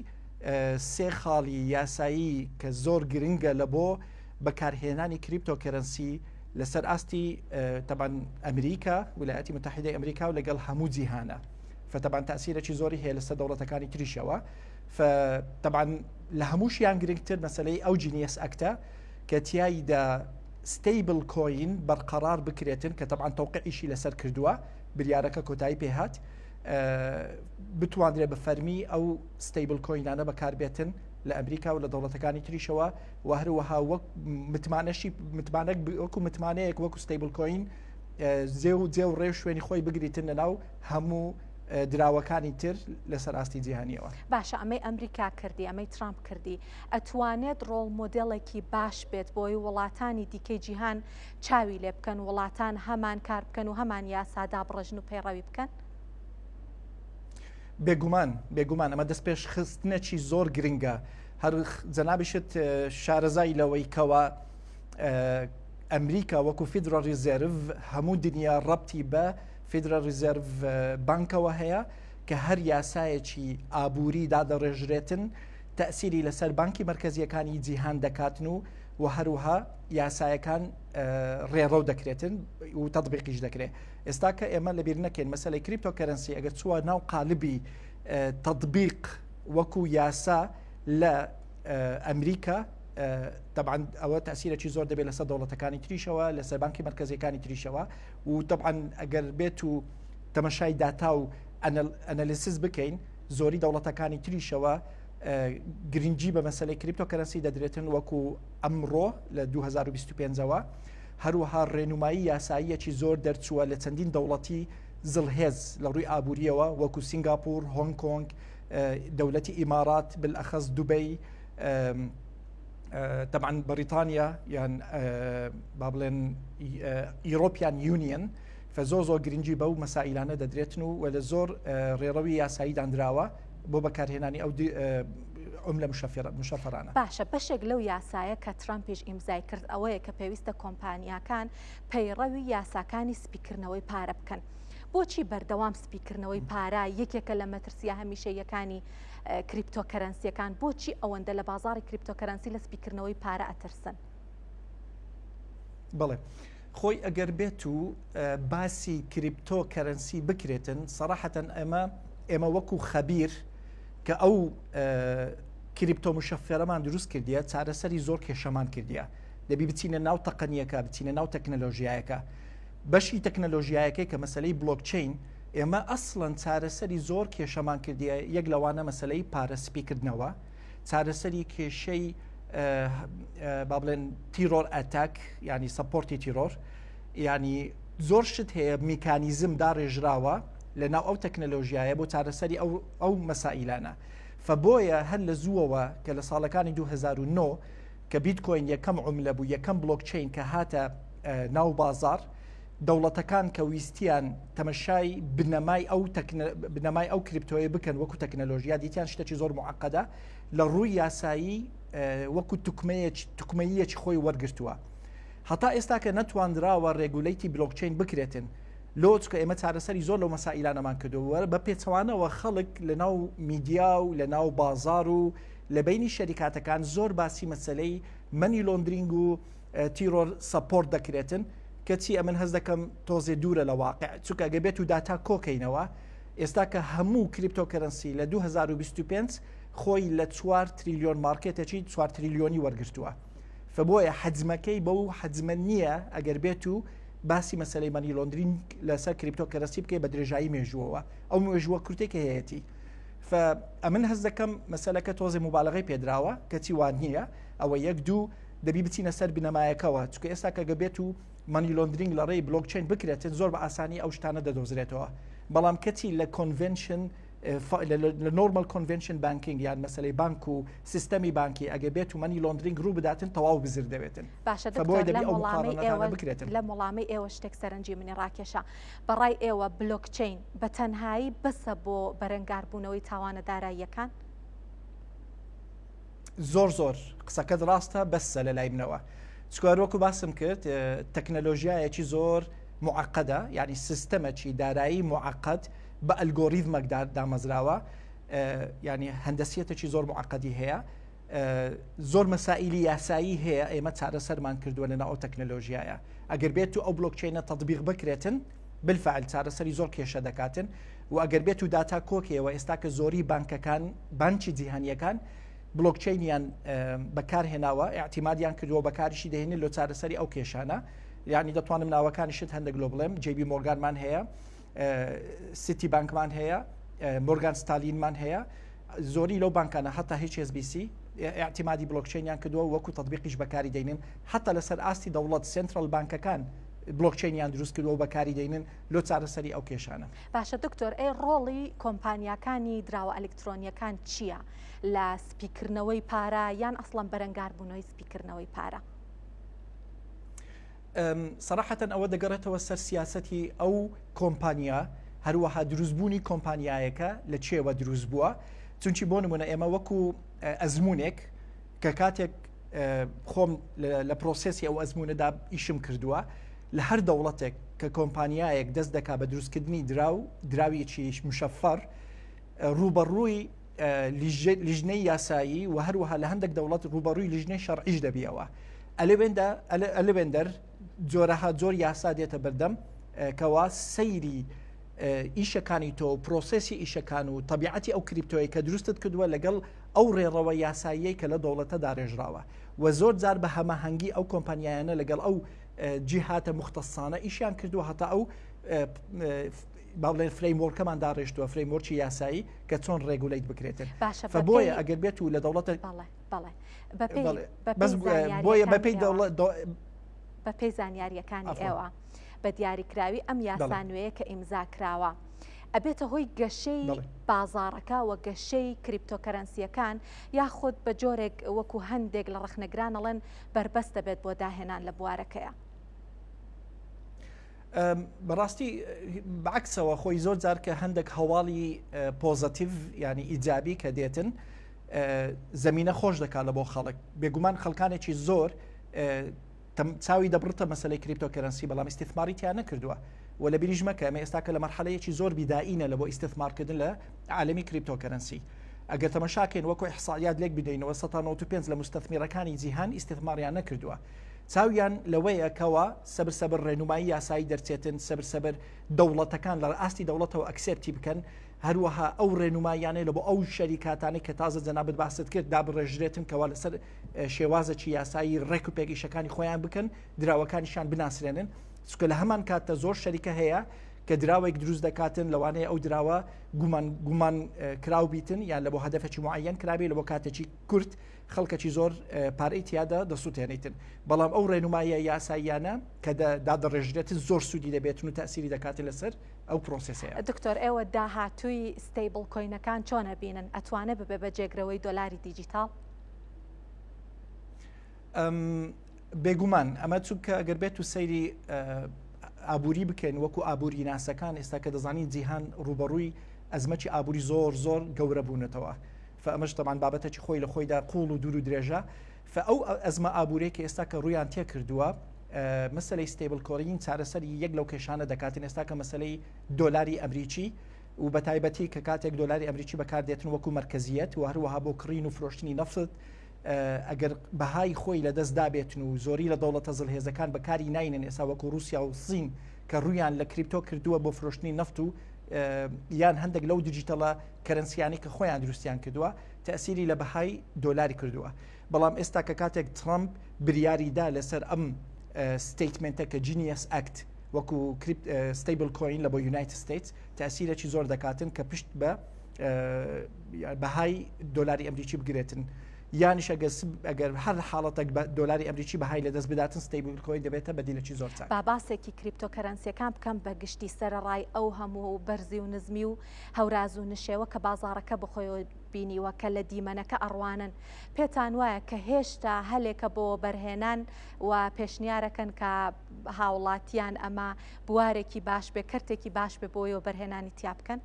Speaker 15: سێ خاڵی یاسایی کە زۆر گرنگە لە بۆ بەکارهێنانی کریپتۆکەرەنسی لەسەر ئاستی طبعاً ئەمریکا ویلایەتی متحیدەی ئەمریکا و لەگەڵ هەموو جیهانە. فطبعاً تأسیرێکی زۆری هەیە لەسەر دەوڵەتەکانی تریشەوە. فطبعاً لە هەمووشیان گرنگتر مەسەلەی ئەو جینیەس ئەکتە کە تیایدا ستیبل کۆین بەرقەرار بکرێتن کە طبعاً تەوقیعیشی لەسەر کردووە بریارەکە کۆتایی پێهات بتوانرێت بە فەرمی ئەو ستیبل کۆینانە بەکاربێتن لە ئەمریکا و لە دەوڵەتەکانی تریشەوە و هەروەها وەک متمانەک وەکو متمانەیەک وەکو ستیبل کۆین جێ و ڕێ شوێنی خۆی بگریتن لەناو هەموو دراوەکانی تر لەسەر ئاستی جیهانیەوە.
Speaker 1: باشە ئەمەی ئەمریکا کردی ئەمەی ترامپ کردی ئەتوانێت ڕۆڵ مۆدێڵێکی باش بێت بۆی وڵاتانی دیکەی جیهان چاوی لێ بکەن، وڵاتان هەمان کار بکەن و هەمان یاسادا بڕژن و پەیڕەوی بکەن؟
Speaker 15: بێگومان ئەمە دەست پێش خستنێکی زۆر گرنگە. هەر جەنابیشت شارەزای لەوەی کەوە ئەمریکا وەکو فیدرال ریزێرڤ هەموو دنیا ڕەبتی بە فیدرال ریزێرڤ بانکەوە هەیە کە هەر یاسایەکی ئابووری دادەڕێژرێتن تەسیری لەسەر بانکی مرکزیەکانی جیهان دەکاتن و هەروها یاسایەکان ڕێڕەو دەکرێتن و تەطبیقیش دەکرێت. ئێستا کە ئێمە لەبیر نەکەین مەسەلەی کریپتۆکەرەنسی ئەگەر چووە ناو قالبی تەطبیق وەکو یاسا لە ئەمریکا طبعاً ئەوە تەسیرێکی زۆر دەبێت لەسەر دەوڵەتەکانی تریشەوە لەسەر بانکی مرکزیەکانی تریشەوە و طبعاً ئەگەر بێت و تەمەشای داتا و ئەنەلیسیس بکەین زۆری دەوڵەتەکانی تریشەوە گرنگی بە مەسەلەی کریپتۆکەرەنسی دەدرێتن وەکو ئەمڕۆ لە 2025ەوە. هەروەها ڕێنمایی یاساییەکی زۆر دەرچووە لە چەندین دەوڵەتی زڵهێز لە ڕووی ئابوووریەوە وەکو سینگاپور، هۆنگ کۆنگ، دەوڵەتی ئیمارات بالئەخەس دوبەی، طبعاً بەریتانیا یان با بڵێن ئیرۆپیان یونیەن فزۆ گرنگی بەو مەسائلانە دەدرێتن و لە زۆر ڕێڕەوی یاسایی دانراوە بۆ بەکارهێنانی ئەو عملە مشەفەرانە.
Speaker 1: باشە بەشێک لەو یاسایە کە ترامپیش ئیمزای کرد ئەوەیە کە پێویستە کۆمپانیاکان پەیڕەوی یاساکانی سپیکردنەوەی پارە بکەن. بۆچی بەردەوام سپیکردنەوەی پارە یەکێکە لە مەترسیە هەمیشەیەکانی کریپتۆکەرەنسیەکان بۆچی ئەوەندە لە بازاڕی کریپتۆکەرەنسی لە سپیکردنەوەی پارە ئەترسن؟
Speaker 15: بڵێ خۆی ئەگەر بێت و باسی کریپتۆکەرەنسی بکرێتن سەراحەتەن ئێمە وەکو خەبیر کە ئەو کریپتۆ مشەفێرەمان دروست کردیە چارەسەری زۆر کێشەمان کردیە دەبی بچینە ناو تەقنیەکە بچینە ناو تەکنەلۆژیایەکە بەشی تەکنەلۆژیایەکەی کە مەسلەی بلۆکچین ئێمە ئەسڵەن چارەسەری زۆر کێشەمان کردیە یەک لەوانە مەسلەی پارەسپیکردنەوە چارەسەری کێشەی با بڵێن تیرۆر ئەتاک ینی سەپۆرتی تیرۆر ینی زۆر شت هەیە میکانیزم داڕێژراوە لە ناو ئەو تەکنەلۆژیایە بۆ چارەسەری ئەو مەسائلانە فبۆیە هەر لە زووەوە کە لە ساڵەکانی 2009 کە بیتکۆین یەکەم عملە بوو یەکەم بلۆکچین کە هاتە ناو بازار دەوڵەتەکان کە ویستیان تەمەشای بنەمای ئەو کریپتۆیە بکەن وەکو تەکنەلۆژیا دیتیان شتێکی زۆر معقەدە لە ڕووی یاسایی وەکو توکمەیەکی خۆی وەرگرتووە هەتا ئێستا کە نەتواندراوە ڕێگولیتی بلۆکچین بکرێتن لۆچکە ئێمە چارەسەری زۆر لەو مەسائلانەمان کردووە بە پێچەوانەوە خەڵک لە ناو میدیا و لە ناو بازار و لە بینی شەریکاتەکان زۆر باسی مەسلەی مەنی لۆندرینگ و تیرۆر سەپۆرت دەکرێتن کەچی ئەمن هەز دەکەم تۆزێ دوورە لە واقع چونکە گەبێت و داتا کۆکەینەوە ئێستا کە هەموو کریپتۆکەرنسی لە 2025 خۆی لە 4 تریلیۆن مارکێتێکی 4 تریلیۆنی وەرگرتووە فبۆیە حەجمەکەی بەو حەجمە نییە ئەگەر بێت و باسی مەسلەی مەنی لۆندرینگ لەسەر کریپتۆکەرنسی بکەی بە درێژایی مێژووەوە ئەو مێژووە کورتێکە هەیەی ئەمن هەز دەکەم مەسلەکە تۆزێ مبالغەی پێدراوە کەچی وان نییە ئەوە یەک دوو دەبی بچینە سەر بنەمایەکەوە چکە ئێستا کە گەبێت و مەنی لۆندرینگ لە ڕێی بلۆکچین بکرێتن زۆر بە ئاسانی ئەو شتانە دەدۆزرێتەوە بەڵام کەچی لە کۆنڤنشن لە نۆرمال کۆنڤنشن بانکینگ یان مەسلەی بانک و سیستەمی بانکی ئەگە بێت و مەنی لۆندرینگ ڕوو بداتن تەواو بزر دەبێتن
Speaker 1: باشە لە مۆڵامی ئێوە شتێک سەرنجی منی ڕاکێشە بەڕای ئێوە بلۆکچین بە تەنهایی بەسە بۆ بەرەنگاربوونەوەی تاوانە داراییەکان
Speaker 15: زۆر قسەکەت ڕاستە بەسە لە لای منەوە چکارۆکو باسم کرد تەکنەلۆژیایەکی زۆر معقدە یعنی سیستەمەکی دارایی معقد بە ئەلگۆریتمەک دامەزراوە ینی هەندەسیەتێکی زۆر معقدی هەیە زۆر مەسائلی یاسایی هەیە ئێمە چارەسەرمان کردووە لەناو ئەو تەکنەلۆژیایە ئەگەر بێت و ئەو بلۆکچینە تەطبیق بکرێتن بالفعل چارەسەری زۆر کێشە دەکاتن و ئەگەر بێت و داتا کۆکەوە ئێستا کە زۆری بانکەکان بانکی جیهانیەکان بلۆکچینیان بەکارهێناوە اعتیمادیان کردووە بەکاریشی دەهێنن لۆ چارەسەری ئەو کێشانە یعنی دەتوانم ناوەکانیشت هەندێک لۆ بڵێم جێبی مۆرگانمان هەیە سیتی بانکمان هەیە مۆرگان ستالینمان هەیە زۆری لەو بانکانە هەتا HSBC اعتیمادی بلۆکچینیان کردووە وەکو تطبیقیش بەکاری دەینن حتا لەسەر ئاستی دەوڵەت سنترال بانکەکان بلۆکچینیان دروست کردووە بەکاری دەینن لۆ چارەسەری ئەو کێشانە
Speaker 1: باشە دکتۆر ئەی ڕۆڵی کۆمپانیاکانی دراوە ئەلکترۆنیەکان چییە لە سپیکردنەوەی پارە یان ئەسڵەن بەرەنگاربوونەوەی سپیکردنەوەی پارە
Speaker 15: سەراحەتەن ئەوە دەگەڕێتەوە سەر سیاسەتی ئەو کۆمپانیا هەروەها دروستبوونی کۆمپانیایەکە لە چێوە دروست بووە چونچی بۆ نمونە ئێمە وەکو ئەزمونێک کە کاتێک خۆم لە پرۆسسی ئەو ئەزمونەدا ئیشم کردووە لە هەر دەوڵەتێک کە کۆمپانیایەک دەست دەکا بە دروستکردنی دراویەکی مشەفەر ڕوبەڕووی لیژنەی یاسایی و هەروەها لە هەندێک دەوڵەت ڕوبەڕووی لیژنەی شەرعیش دەبیەوە ئەلێبێندەر جۆرەها زۆر یاسا دێتە بەردەم کەوا سەیری ئیشەکانی تۆ پرۆسسی ئیشەکان و طبیعەتی ئەو کریپتۆی کە دروستت کردووە لەگەڵ ئەو ڕێڕەوە یاساییەی کە لە دەوڵەتە داڕێژراوە و زۆر جار بە هەماهەنگی ئەو کۆمپانیایانە لەگەڵ ئەو جیهاتە مختەسانە ئیشیان کردووە هەتا ئەو باڵێن فرەیمۆرکەمان داڕێژتووە فرەیمۆرکی یاسایی کە چۆن ڕێگولیت بکرێتن بۆیە ئەگەر بێت و لە دەوڵەتە بۆیە بەپێی
Speaker 1: بەپێی زانیاریەکانی ئێوە بە دیاریکراوی ئەم یاسانوەیە کە ئیمزاکراوە ئەبێتە هۆی گەشەی بازارەکە و گەشەی کریپتۆکەرەنسیەکان یاخود بە جۆرێک وەکو هەندێک لە ڕەخنەگرانەڵێن بربەستە بێت بۆ داهێنان لە بوارەکەیە
Speaker 15: بەڕاستی بەعکسەوە خۆی زۆر جار کە هەندێک هەواڵی پۆزەتیڤ ینی ئیجابی کە دێتن زەمینە خۆش دەکات لە بۆ خەڵک بێگومان خەڵکانێکی زۆر چاوی دەبڕتە مەسلەی کریپتۆکەرەنسی بەڵام ئیستثماری تیان نەکردووە و لە بیریش مەکە ئەمە ئێستا کە لە مەرحەلەیەکی زۆر بیدائینە لە بۆ ئیستثمارکردن لە عالەمی کریپتۆکەرەنسی ئەگەر تەماشاکەین وەکو ئیحسایات لێک بدەینەوە 95 لە مستەثمیرەکانی جیهان ئیستثماریان نەکردووە چاویان لەوەیە کەوە سەبر ڕێنمایی یاسایی دەرچێتن سەبر دەوڵەتەکان لە ئاستی دەوڵەتەوە ئەکسێپتی بکەن هەروەها ئەو ڕێنمایانەی لە بۆ ئەو شەریکاتانی کە تازە جەنابەت باست کرد دابڕێژرێتن کەوا لەسەر شێوازەکی یاسایی ڕێک و پێگەیشتەکانی خۆیان بکەن دراوەکانیشان بناسرێنن چونکە لە هەمان کاتە زۆر شەریکە هەیە کە دراوێک دروست دەکاتن لەوانەیە ئەو دراوە گومان کراو بیتن یان لە بۆ هەدەفێکی معەن کرابێ لە بۆ کاتێکی کورت خەڵکەکی زۆر پارەی تیادا دەسووتێنیتن بەڵام ئەو ڕێنمایە یاساییانە کە دادەڕێژرێتن زۆر سوودی دەبێتن و تەسیری دەکاتن لەسەر ئەو پرۆسسەیە.
Speaker 1: دکتۆر ئێوە داهاتووی ستیبل کۆینەکان چۆنە بینن ئەتوانێت ببێ بە جێگرەوەی دۆلاری دیجیتال؟
Speaker 15: بێگومان ئەمە چونکە ئەگەر بێت و سەیری ئابووری بکەین وەکو ئابووری ناسەکان ئێستا کە دەزانین جیهان ڕوبەڕووی ئەزمەتی ئابووری زۆر گەورە بوونەتەوە فەمەش تەمان بابەتێکی خۆی لە خۆیدا قوڵ و دوور و درێژە ئەو ئەزمە ئابوورێکی ئێستا کە ڕویان تێ کردووە مەسلەی ستیبل کۆین چارەسەری یەک لەو کێشانە دەکاتن ئێستا کە مەسلەی دۆلاری ئەمریکی و بە تایبەتی کە کاتێک دۆلاری ئەمریکی بەکاردێتن وەکو مرکزیەت و هەروەها بۆ کڕین و فرۆشتنی نەفت ئەگەر بەهای خۆی لە دەست دابێتن و زۆری لە دەوڵەتە زڵهێزەکان بەکاری ناینن ئێستا وەکو رووسیا و سین کە ڕویان لە کریپتۆ کردووە بۆ فرۆشتنی نەفت و یان هەندێک لەو دیجیتەڵە کەرنسیانی کە خۆیان دروستیان کردووە تەسیری لە بەهای دۆلاری کردووە بەڵام ئێستا کە کاتێک ترامپ بریاریدا لەسەر ئەم ستیتمنتە کە جینیەس ئەکت وەکو ستیبل کۆین لە بۆ یونایتد ستیتس تەسیرێکی زۆر دەکاتن کە پشت بە بەهای دۆلاری ئەمریکی بگرێتن یانیش ئەگەر هەر حاڵەتێک دۆلاری ئەمریکی بەهای لە دەست بداتن ستیبل کۆین دەبێتە بەدیلێکی زۆر چاک.
Speaker 1: با باسێکی کریپتۆکەرەنسیەکان بکەم بە گشتی سەرڕای ئەو هەموو بەرزی و نزمی و هەوراز و نشێوە کە بازارەکە بخۆیەوە بینیوە کە لە دیمەنەکە ئەڕوانن پێتان وایە کە هێشتا هەلێکە بۆ بەرهێنان و پێشنیارەکەن کە هاوڵاتیان ئەمە بوارێکی باش بێ کەرتێکی باش بێ بۆیەوە بەرهێنانی تیا بکەن؟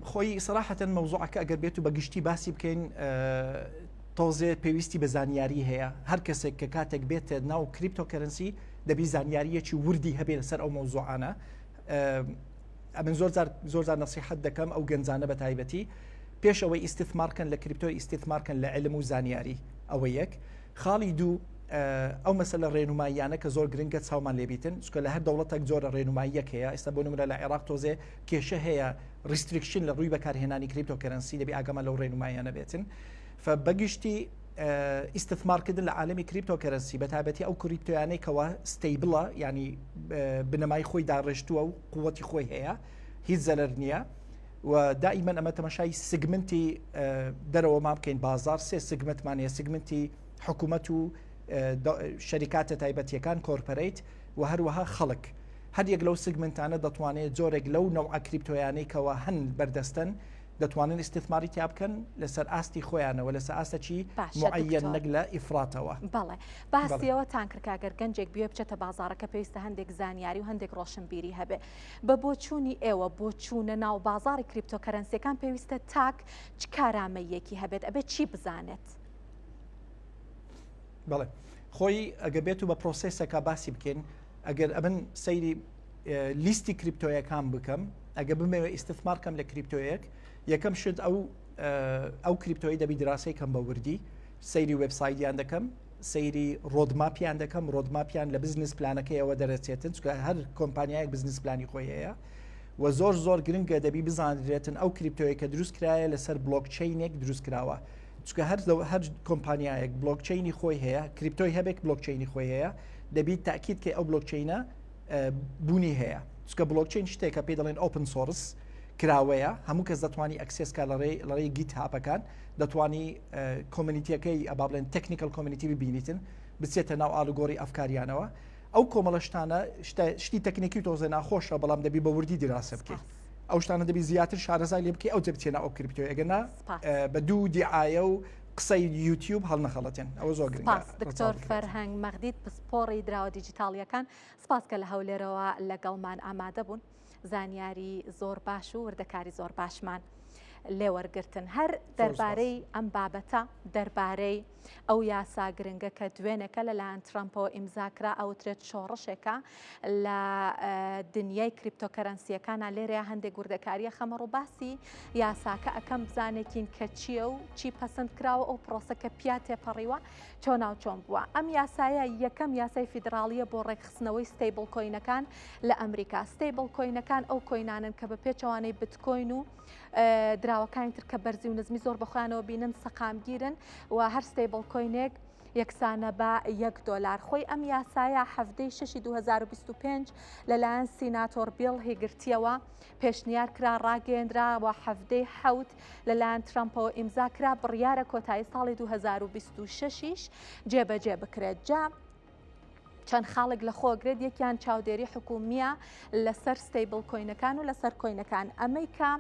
Speaker 15: خۆی سەراحەتەن مەوزوعەکە ئەگەر بێت و بەگشتی باسی بکەین تۆزێ پێویستی بە زانیاری هەیە هەر کەسێک کە کاتێک بێتە ناو کریپتۆکەرنسی دەبی زانیاریەکی وردی هەبێ لەسەر ئەو مەوزوعانە ئەمن زۆر نەسیحەت دەکەم ئەو گەنجانە بە تایبەتی پێشەوەی ئیستثمارکەن لە کریپتۆی ئیستثمارکەن لە علم و زانیاری ئەوە یەک خاڵی دوو ئەو مەسەلە ڕێنماییانە کە زۆر گرنگە چاومان لێبیتن چکە لە هەر دەوڵەتێک جۆرە ڕێنماییەک هەیە ئێستا بۆ نمونە لە عێراق تۆزێ کێشە هەیە ریستریکشن لە ڕووی بەکارهێنانی کریپتۆکەرنسی دەبی ئاگەمە لەو ڕێنماییانە بێتن فبەگشتی ئیستثمارکردن لە عالمی کریپتۆکەرنسی بە تایبەتی ئەو کریپتۆیانەی کەوا ستیبڵە ینی بنەمای خۆی داڕێژتووە و قووەتی خۆی هەیە هیچ زەلەر نییە و دائیمەن ئەمە تەماشای سگمنتی دەرەوە ما بکەین بازار سێ سگمنتمانەیە سگمنتی حکوومەت و شەریکاتە تایبەتیەکان کۆرپەرەیت و هەروەها خەڵک هەر یەک لەو سگمنتانە دەتوانێت جۆرێک لەو نەوع کریپتۆیانەی کەوا هەن بەردەستن دەتوانن ئیستثماری تیا بکەن لەسەر ئاستی خۆیانەوە لەسەر ئاستەکی معەن نەک لە ئیفراتەوە.
Speaker 1: بەڵێ باسیەوە تانکردکە ئەگەر گەنجێک بێ بچێتە بازارەکە پێویستە هەندێک زانیاری و هەندێک ڕۆشنبیری هەبێ بە بۆچوونی ئێوە بۆ چوونە ناو بازاری کریپتۆکەرەنسیەکان پێویستە تاک چ کارامەیەکی هەبێت ئەبێت چی بزانێت؟
Speaker 15: بەڵێ خۆی ئەگە بێت و بە پرۆسسێکە باسی بکەین ئەگەر ئەمن سەیری لیستی کریپتۆیەکان بکەم ئەگە بمەوە ئیستثمارکەم لە کریپتۆیەک یەکەم شت ئەو کریپتۆی دەبی دراسی کەم بە وردی سەیری وبسایتیان دەکەم سەیری ڕۆدماپیان دەکەم ڕۆدماپیان لە بزنس پلانەکەیەوە دەرەچێتن چکە هەر کۆمپانیایەک بزنس پلانی خۆی هەیە و زۆر گرنگە دەبی بزانرێتن ئەو کریپتۆیە کە دروست کرایە لەسەر بلۆکچینێک دروست کراوە چکە هەر کۆمپانیایەک بلۆکچینی خۆی هەیە کریپتۆی هەبێک بلۆکچینی خۆی هەیە دەبی تاکید کە ئەو بلۆکچینە بوونی هەیە چکە بلۆکچین شتێکە پێ دەڵێن ئۆپن سۆرس کراوەیە هەموو کەس دەتوانی ئەکسسکە لەڕێی گیت هاپەکان دەتوانی کۆمیونیتیەکەی ئەبا بڵێن تەکنیکل کۆمیونیتی ببینیتن بچێتە ناو ئالوگۆری ئەفکاریانەوە ئەو کۆمەڵە شتانە شتی تەکنیکی تۆزە ناخۆشە بەڵام دەبی بە وردی دراسە بکەیت ئەو شتانە دەبی زیاتر شارەزای لێ بکەی ئەو جەبچێنە ئەو کریپتۆ ئەگەنا بە دوو دیعاە و قسەی یوتیوب هەڵ نەخەڵەتێن ئەوە زۆر گرنگە.
Speaker 1: دکتۆر فەرهەنگ مەغدید پسپۆڕی دراوە دیجیتاڵیەکان سپاس کە لە هەولێرەوە لەگەڵمان ئامادە بوون زانیاری زۆر باش و وردەکاری زۆر باشمان لێوەرگرتن هەر دەربارەی ئەم بابەتە دەربارەی ئەو یاسا گرنگە کە دوێنێکە لەلایەن ترامپەوە ئیمزاکرا ئەوترێت شۆڕشێکە لە دنیای کریپتۆکەرەنسیەکانە لێرەیە هەندێک گوردەکاریە خەمەڕ و باسی یاساکە ئەەکەم بزانێکین کە چییە و چی پەسەند کراوە ئەو پرۆسەکە پیا تێپەڕیوە چۆن ناو چۆن بووە ئەم یاسایە یەکەم یاسای فیدراالیە بۆ ڕێکخستنەوەی ستیبل کۆینەکان لە ئەمریکا ستیبل کۆینەکان ئەو کۆینانن کە بە پێچەوانەی بتکۆین و دراوەکانی تر کە بەرزی و نزمی زۆر بخوانەوە بینن سەقامگیرن و هەر ستیبل کۆینێک یەکسانە بە $1 خۆی ئەم یاسایە هەفتەی 6 2025 لەلایەن سیناتۆر بیڵ هێگرتیەوە پێشنیار کرا ڕاگەیەندرا و هەفتەی 7 لەلایەن ترامپەوە ئیمزاکرا بڕیارە کۆتایی ساڵی 2026 جێبەجێ بکرێت جا چەند خاڵک لە خۆگرێت یەکیان چاودێری حکومیە لەسەر ستیبل کۆینەکان و لەسەر کۆینەکان ئەمریکا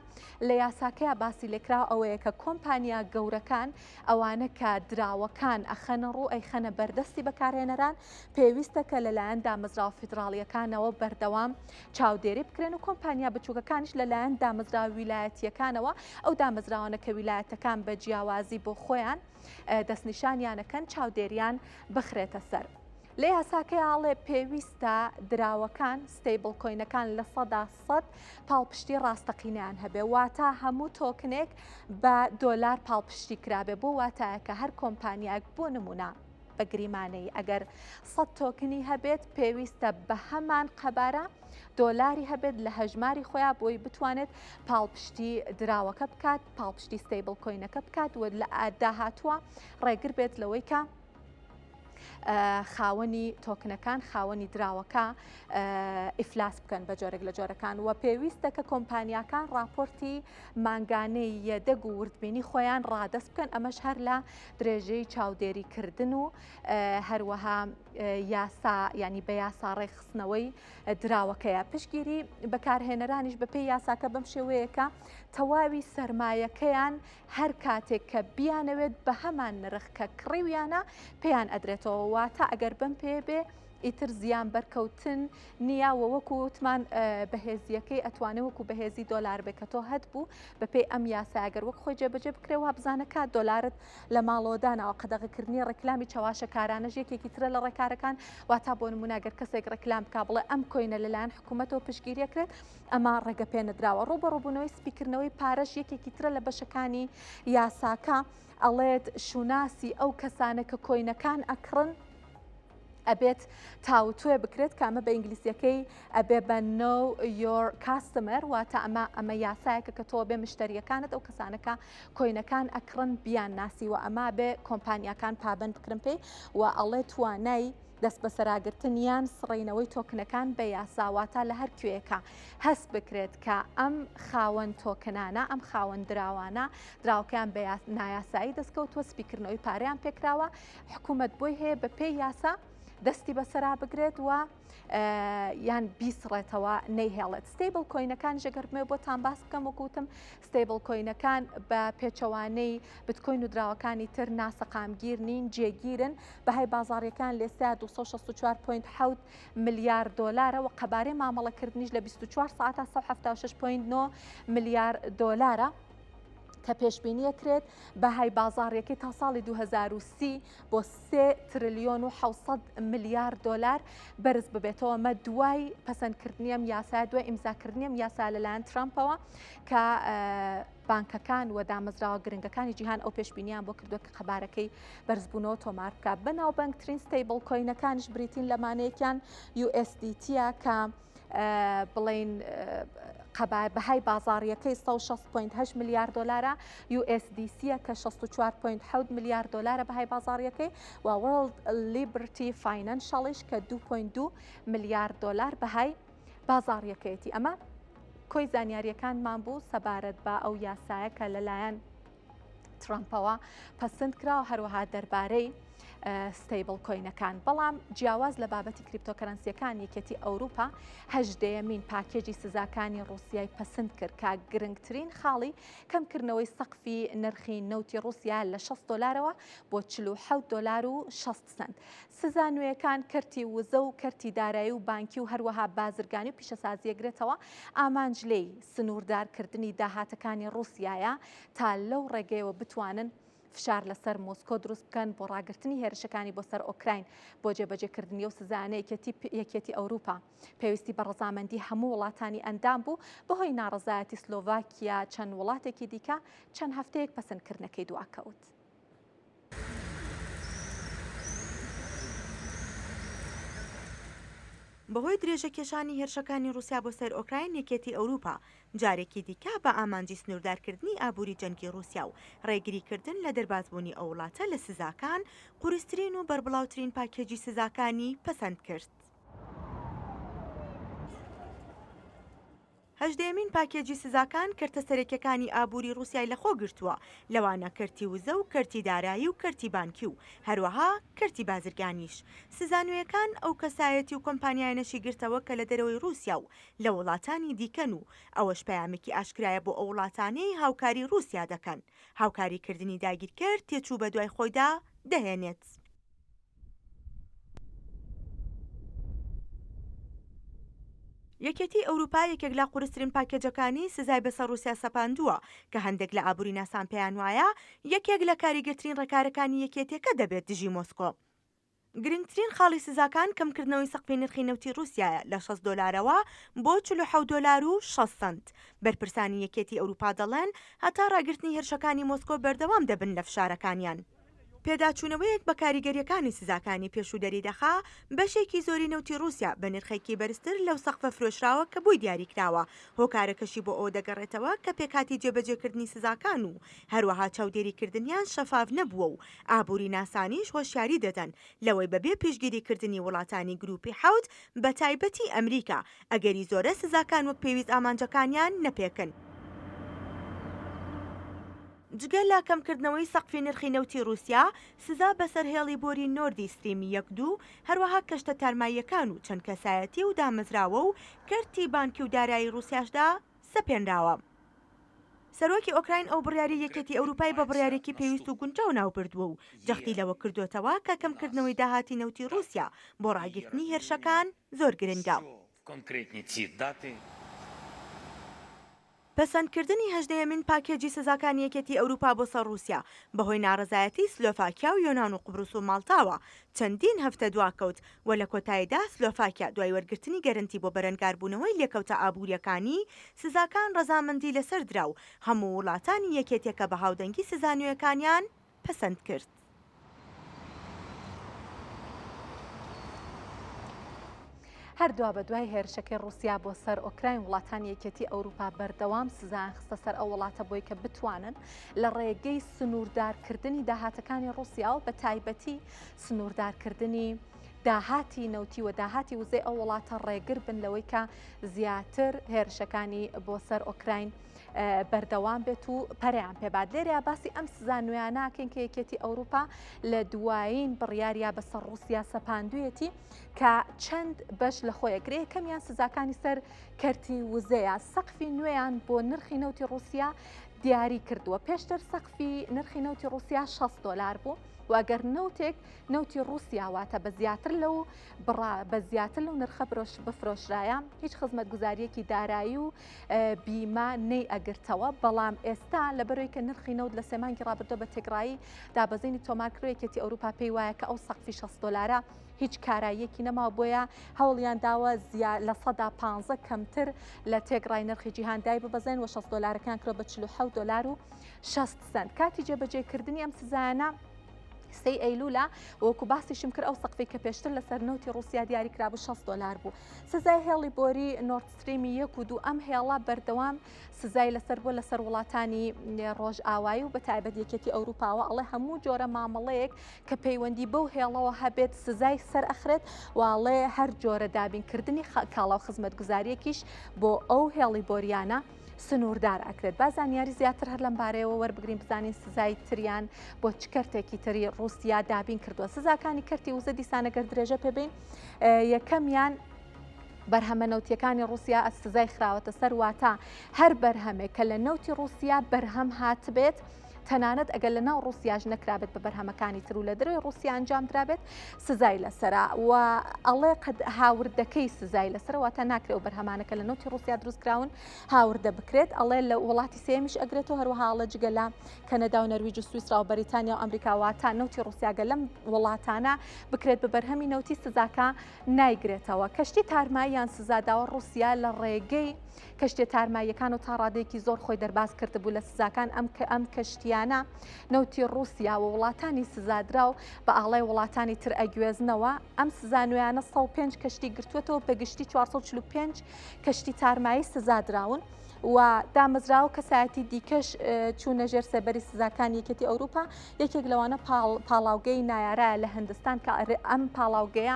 Speaker 1: لە یاساکەیە باسی لێکرا ئەوەیە کە کۆمپانیا گەورەکان ئەوانە کە دراوەکان ئەخەنە ڕوو ئەیخەنە بەردەستی بەکارهێنەران پێویستە کە لەلایەن دامەزراوە فیدراالیەکانەوە بەردەوام چاودێری بکرێن و کۆمپانیا بچووکەکانیش لەلایەن دامەزراوە ویلایەتیەکانەوە ئەو دامەزراوانە کە ویلایەتەکان بە جیاوازی بۆ خۆیان دەستنیشانیانەکەن چاودێریان بخرێتە سەر. لە یاساکەیاڵێ پێویستە دراوەکان ستیبل کۆینەکان لە 100% پاڵپشتی ڕاستەقینیان هەبێ واتە هەموو تۆکنێک بە $، پاڵپشتی کرابێ بۆ واتایە کە هەر کۆمپانیاک بۆ نمونە بە گریمانەی ئەگەر 100 تۆکنی هەبێت پێویستە بە هەمان قەبارە $، هەبێت لە هەژماری خۆیان بۆی بتوانێت پاڵپشتی دراوەکە بکات پاڵپشتی ستیبل کۆینەکە بکات و لە داهاتووە ڕێگر بێت لەوەی کە خاوەنی تۆکنەکان خاوەنی دراوەکە ئیفلاس بکەن بە جۆرێک لە جۆرەکان و پێویستە کە کۆمپانیاکان راپۆرتی مانگانەی یەدەگ و وردبینی خۆیان ڕادەست بکەن ئەمەش هەر لە درێژەی چاودێریکردن و هەروەها یاسا ینی بە یاسا ڕێکخستنەوەی دراوەکەیە پشگیری بەکارهێنەرانیش بە پێی یاساکە بەم شێوەیەکە تەواوی سەرمایەکەیان هەر کاتێک کە بیانەوێت بە هەمان نرخ کە کڕیویانە پێیان ئەدرێتەوە واتە ئەگەر بم پێ بێ ئیتر زیان بەرکەوتن نییە و وەکو وتمان بەهێزیەکەی ئەتوانێت وەکو بەهێزی $، بێ کە تۆ هەت بوو بە پێی ئەم یاساگەر وەک خۆی جێبەجێ بکرێەوە بزانەکە $، لە ماڵۆدانەوە قەدەغەکردنی ڕێکلامی چاواشەکارانە یەکێکی ترە لە ڕێکارەکان واتا بۆ نموناگەر کەسێک ڕێکلام بکا بڵێ ئەم کۆینە لەلایەن حکوومەتەوە پشگیریەکرێت ئەمە ڕێگە پێنەدراوە ڕوبەڕووبوونەوەی سپیکردنەوەی پارەش یەکێکی ترە لە بەشەکانی یاساکە ئەڵێت شوناسی ئەو کەسانە کە کۆینەکان ئەکڕن ئەبێت تاوتوێ بکرێت کامە بە ئینگلیسیەکەی ئەبێ بە know your customer واتە ئەمە یاسایەکە کە تۆ بێ مشتریەکانت ئەو کەسانەکە کۆینەکان ئەکڕن بیان ناسی و ئەما بێ کۆمپانیاکان پابند بکرن پێی و ئەڵێ توانای دەست بە سەراگرتنیان سڕینەوەی تۆکنەکان بە یاساواتە لە هەر کوێیەکە هەست بکرێت کە ئەم خاوەن تۆکنانە ئەم خاوەن دراوانە دراوکەیان بە نایاسایی دەستکەوتووە سپیکردنەوەی پارەیان پێکراوە حکوومەت بۆی هەیە بە پێی یاسا دەستی بەسەرا بگرێت و یان بیسڕێتەوە نەیهێڵێت ستیبل کۆینەکان ژەگەرمێ بۆتان باس بکەم وەکوتم ستیبل کۆینەکان بە پێچەوانەی بتکۆین و دراوەکانی تر ناسەقامگیر نین جێگیرن بەهای بازاڕیەکان لێستیا $264.7 ملیار و قەبارەی مامەڵەکردنیش لە 24 ساعتا 176.9 ملیار کە پێشبینیە کرێت بەهای بازاڕیەکەی تا ساڵی 2030 بۆ 3 تریلیۆن و 700 ملیار $، بەرز ببێتەوە مە دوای پەسەندکردنیم یاسا دوای ئیمزاکردنیم یاسا لەلایەن ترامپەوە کە بانکەکان و دامەزراوە گرنگەکانی جیهان ئەو پێشبینیان بۆ کردووە کە قەبارەکەی بەرزبوونەوە تۆمار بکە بەناوبەنگترین ستیبل کۆینەکانیش بریتین لەمانەیەکیان USDTە کە بڵین بەهای بازاڕیەکەی 160.8 ملیار $، USDCە کە 64.7 ملیار $، بەهای بازاڕیەکەی و World Liberty Financialش کە 2.2 ملیار $، بەهای بازاڕیەکەیەتی ئەمە کۆی زانیاریەکانمان بوو سەبارەت بە ئەو یاسایە کە لەلایەن ترامپەوە پەسەند کرا و هەروەها دەربارەی ستیبل کۆینەکان. بەڵام جیاواز لە بابەتی کریپتۆکەرەنسیەکان یەکێتی ئەوروپا هەژدەیەمین پاکێجی سزاکانی ڕووسیای پەسەند کرد کە گرنگترین خاڵی کەمکردنەوەی سەقفی نرخی نەوتی رووسیا لە $60 بۆ $47.60. سزا نوێیەکان کەرتی وزە و کەرتی دارایی و بانکی و هەروەها بازرگانی و پیشەسازیەگرێتەوە ئامانج لێی سنووردارکردنی داهاتەکانی ڕووسیایە تا لەو ڕێگەیەوە بتوانن فشار لەسەر مۆسکۆ دروست بکەن بۆ ڕاگررتنی هێرشەکانی بۆ سەر ئۆکراین بۆ جێبەجێکردنی و سزانە یەکێتی ئەوروپا. پێویستی بە ڕەزامەندی هەموو وڵاتانی ئەندام بوو بەهۆی ناڕەزایەتی سلۆڤاکیا چەند وڵاتێکی دیکە چەند هەفتەیەک پەسەندکردنەکەی دواکەوت.
Speaker 16: بەهۆی درێژە کێشانی هێرشەکانی رووسیا بۆ سەر ئۆکراین یەکێتی ئەوروپا جارێکی دیکە بە ئامانجی سنووردارکردنی ئابووری جەنگی رووسیا و ڕێگریکردن لە دەربازبوونی ئەو وڵاتە لە سزاکان قورسترین و بەربڵاوترین پاکێجی سزاکانی پەسەند کرد. هەژدەیەمین پاکێجی سزاکان کەرتە سەرەکیەکانی ئابووری رووسیای لەخۆ گرتووە، لەوانە کەرتی وزە و کەرتی دارایی و کەرتی بانکی و هەروەها کەرتی بازرگانیش. سزانوێیەکان ئەو کەسایەتی و کۆمپانیایانەشی گرتەوە کە لە دەرەوەی رووسیا و لە وڵاتانی دیکەن و ئەوەش پەیامێکی ئاشکرایە بۆ ئەو وڵاتانەی هاوکاری رووسیا دەکەن. هاوکاریکردنی داگیرکرد تێچوو بە دوای خۆیدا دەهێنێت. یەکێتی ئەوروپا یەکێک لە قورسترین پاکێجەکانی سزای بەسەر رووسیا سەپاندووە کە هەندێک لە ئابووری ناسان پێیان وایە یەکێک لە کاریگرترین ڕێکارەکانی یەکێتیەکە دەبێت دژی مۆسکۆ. گرنگترین خاڵی سزاکان کەمکردنەوەی سەقفی نرخی نەوتی رووسیایە لە $60 بۆ $47.60. بەرپرسانی یەکێتی ئەوروپا دەڵێن هەتا ڕاگررتنی هێرشەکانی مۆسکۆ بەردەوام دەبن لە فشارەکانیان. پێداچوونەوەیەک بە کاریگەریەکانی سزاکانی پێشوودەری دەخا بەشێکی زۆری نەوتی رووسیا بە نرخێکی بەرزتر لەو سەقفە فرۆشراوە کە بووی دیاریکراوە. هۆکارەکەشی بۆ ئەو دەگەڕێتەوە کە پێکاتی جێبەجێکردنی سزاکان و هەروەها چاودێریکردنیان شەفاف نەبووە و ئابووری ناسانیش هۆشیاری دەدەن لەوەی بەبێ پێشگیریکردنی وڵاتانی گروپی حەوت بە تایبەتی ئەمریکا ئەگەری زۆرە سزاکان وەک پێویست ئامانجەکانیان نەپێکن. جگە لە کەمکردنەوەی سەقفی نرخی نەوتی رووسیا، سزا بەسەر هێڵی بۆری نۆردی ستریمی 1-2 هەروەها کەشتە تارماییەکان و چەند کەسایەتی و دامەزراوە و کەرتی بانکی و دارایی رووسیاشدا سەپێنراوە. سەرۆکی ئۆکراین ئەو بڕیاری یەکێتی ئەوروپای بە بڕیارێکی پێویست و گونجاو ناوبردووە و جەختی لەوە کردوتەوە کە کەمکردنەوەی داهاتی نەوتی رووسیا بۆ ڕاگررتنی هێرشەکان زۆر گرنگە. پەسەندکردنی هەژدەیەمین پاکێجی سزاکانی یەکێتی ئەوروپا بۆ سەر رووسیا بەهۆی ناڕەزایەتی سلۆڤاکیا و یۆنان و قوبروس و ماڵتاوە چەندین هەفتە دواکەوت و لە کۆتاییدا سلۆڤاکیا دوای وەرگرتنی گەرنتی بۆ بەرەنگاربوونەوەی لێکەوتە ئابوووریەکانی سزاکان ڕەزامەندی لەسەر درا و هەموو وڵاتانی یەکێتێکە بە هاودەنگی سزانوێیەکانیان پەسەند کرد.
Speaker 1: هەردووە بە دوای هێرشەکەی رووسیا بۆ سەر ئۆکراین وڵاتانی یەکێتی ئەوروپا بەردەوام سزایان خستە سەر ئەو وڵاتە بۆی کە بتوانن لە ڕێگەی سنووردارکردنی داهاتەکانی رووسیا و بە تایبەتی سنووردارکردنی داهاتی نەوتی و داهاتی وزەی ئەو وڵاتە ڕێگر بن لەوەی کە زیاتر هێرشەکانی بۆ سەر ئۆکراین بەردەوام بێت و پەریان پێبات. لێرە باسی ئەم سزا نوێیانەکەین کە یەکێتی ئەوروپا لە دوایین بڕیاریا بەسەر رووسیا سەپاندوویەتی کە چەند بەش لە خۆیەگرێ کەمیان سزاکانی سەر کەرتی وزەیە. سەقفی نوێیان بۆ نرخی نەوتی رووسیا دیاری کردووە. پێشتر سەقفی نرخی نەوتی رووسیا $60 بوو و ئەگەر نەوتی رووسیا واتە بە زیاتر لەو نرخە بفرۆشرایە هیچ خزمەتگوزاریەکی دارایی و بیمە نەی ئەگرتەوە. بەڵام ئێستا لەبەرەوەی کە نرخی نەوت لە سێمانگی ڕابردووە بە تێگڕایی دابەزینی تۆمارکردویەکێتی ئەوروپا پێی وایە کە ئەو سەقفی $60 هیچ کاراییەکی نەماوە بۆیە هەوڵیان داوە لە 15 کەمتر لە تێگڕای نرخی جیهاندای ببەزێن و $60 کرۆ بە $47.60. کاتی جێبەجێکردنی ئەم سزایانە 3 ئەیلولا وەکو باسیشم کرد ئەو سەقفی کە پێشتر لەسەر نەوتی رووسیا دیاریکرا بوو $60 بوو. سزای هێڵی بۆری نۆرد ستریمی 1 و 2 ئەم هێڵە بەردەوام سزای لەسەر بۆ لەسەر وڵاتانی ڕۆژ ئاوایی و بە تایبەت یەکێتی ئەوروپاوە ئەڵێ هەموو جۆرە مامەڵەیەک کە پەیوەندی بەو هێڵەوە هەبێت سزای سەر ئەخرێت واڵێ هەر جۆرە دابینکردنی کاڵاو خزمەتگوزاریەکیش بۆ ئەو هێڵی بۆریانە سنووردار ئەکرێت. با زانیاری زیاتر هەر لەم بارەیەوە وەربگرین بزانین سزای تریان بۆ چ کەرتێکی تری رووسیا دابین کردووە. سزاکانی کەرتی وزە دیسانەگەر درێژە پێبین یەکەمیان بەرهەمە نەوتیەکانی رووسیا سزای خراوەتە سەر واتە هەر بەرهەمێک کە لە نەوتی رووسیا بەرهەم هاتبێت تەنانەت ئەگەر لە ناو رووسیاژ نەکرابێت بە بەرهەمەکانی تر و لە دەروی رووسیا ئەنجام درابێت سزای لەسرە و ئەڵێ هاوردەکەی سزای لەسەرەوە تا ناکرێت و بەرهەمانەکە لە نەوتی رووسیا دروستکراون هاوردە بکرێت ئەڵێ لە وڵاتی سێمیش ئەگرێتەوە هەروەها ئەڵە جگە لە کەنەدا و نەرویج و سویسرا و بەریتانیا و ئەمریکاوە تا نەوتی رووسیاگە لەم وڵاتانە بکرێت بە بەرهەمی نەوتی سزاکە نایگرێتەوە. کەشتی تارماییان سزاداوە رووسیا لە ڕێگەی کەشتێ تارماییەکان و تا ڕادێکی زۆر خۆی دەرباز کردبوو لە سزاکان ئەم کەشتیانە نەوتی رووسیا و وڵاتانی سزادرا و بە ئاڵای وڵاتانی تر ئەگوێزنەوە ئەم سزانویانە 105 کەشتی گرتوێتەوە بەگشتی 445 کەشتی تارمایی سزادراون و دامەزراوە کەسایەتی دیکەش چوونە ژێر سەبەری سزاکان یەکێتی ئەوروپا. یەکێک لەوانە پاڵاوگەی نایارایە لە هەندستان کە ئەم پاڵاوگەیە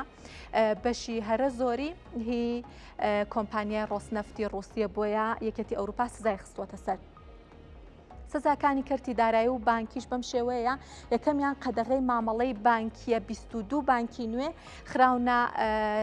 Speaker 1: بەشی هەرە زۆری هی کۆمپانیای ڕۆسنەفتی رووسیە بۆیە یەکێتی ئەوروپا سزای خستوەتە سەر. سزاکانی کەرتی دارایی و بانکیش بەم شێوەیە یەکەمیان قەدەغەی مامەڵەی بانکیە 22 بانکی نوێ خراونە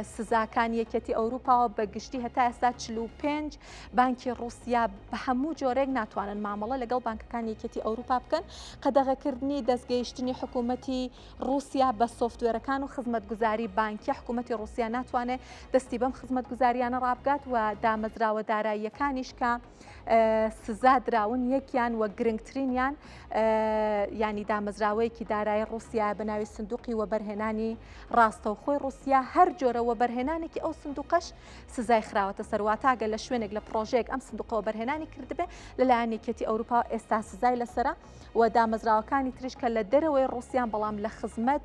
Speaker 1: سزاکان یەکێتی ئەوروپاوە بەگشتی هەتا ئێستا 45 بانکی رووسیا بە هەموو جۆرێک ناتوانن مامەڵە لەگەڵ بانکەکان یەکێتی ئەوروپا بکەن. قەدەغەکردنی دەستگەیشتنی حکوومەتی رووسیا بە سۆفتوێرەکان و خزمەتگوزاری بانکی حکوومەتی رووسیا ناتوانێت دەستی بەم خزمەتگوزاریانە ڕابگات و دامەزراوە داراییەکانیش کە سزا دراون یەکیان وە گرنگترینیان ینی دامەزراوەیەکی دارایی رووسیا بە ناوی سندوقی وەبەرهێنانی ڕاستەوخۆی رووسیا هەر جۆرە وەبەرهێنانێکی ئەو سندوقەش سزای خراوەتە سەرواتاگە لە شوێنێک لە پرۆژێک ئەم سندوقە وەبەرهێنانی کردبێ لەلایەن یەکێتی ئەوروپا ئێستا سزای لەسرە و دامەزراوەکانی تریش کە لە دەرەوەی رووسیان بەڵام لە خزمەت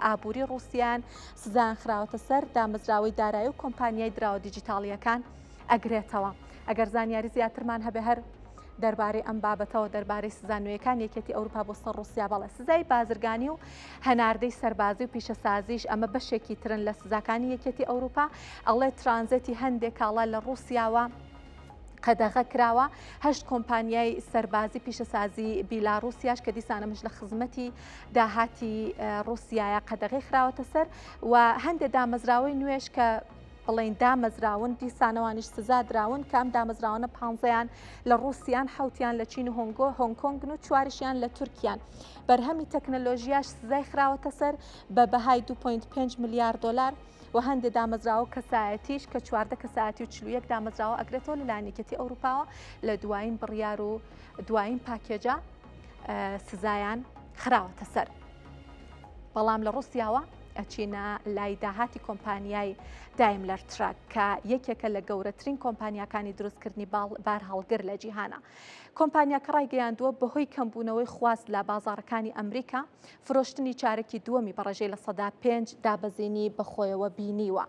Speaker 1: ئابووری رووسیان سزایان خراوەتە سەر دامەزراوەی دارایی و کۆمپانیای دراوە دیجیتاڵیەکان ئەگرێتەوە. ئەگەر زانیاری زیاترمان هەبێ هەر دەربارەی ئەم بابەتەوە دەربارەی سزانویەکان یەکێتی ئەوروپا بۆ سەر رووسیا بەڵێ سزای بازرگانی و هەناردەی سەربازی و پیشەسازیش ئەمە بەشێکی ترن لە سزاکانی یەکێتی ئەوروپا. ئەڵێ ترانزیتی هەندێک کاڵا لە رووسیاوە قەدەغە کراوە 8 کۆمپانیای سەربازی پیشەسازی بیلاڕووسیاش کە دیسانەمش لە خزمەتی داهاتی رووسایە قەدەغی خراوەتە سەر و هەندێک دامەزراوەی نوێش کە بڵێن دامەزراون دیسانەوانیش سزا دراون کام دامەزراونە 15یان لە رووسیان حوتیان لە چین و هۆنگکۆنگن و چواریشیان لە تورکیان. بەرهەمی تەکنەلۆژیاش سزای خراوەتە سەر بە بەهای 2.5 میلیارد دلار و هەندێک دامەزراوە کەسایەتیش کە 14 کەسایەتی و 41 دامەزراوە ئەگرێتەوە لەلایەن یەکێتی ئەوروپاوە لە دوایین بڕیار و دوایین پاکێجە سزایان خراوەتە سەر. بەڵام لە رووسیاوە ئەچینە لای داهاتی کۆمپانیای دایملەر تراک کە یەکێکە لە گەورەترین کۆمپانیاکانی دروستکردنی بار هەڵگر لە جیهانە. کۆمپانیاکە ڕایگەیاندووە بەهۆی کەمبوونەوەی خواست لە بازاڕەکانی ئەمریکا فرۆشتنی چارەکی دووەمی بەڕێژەی لە سەدا 5 دابەزینی بەخۆیەوە بینیوە.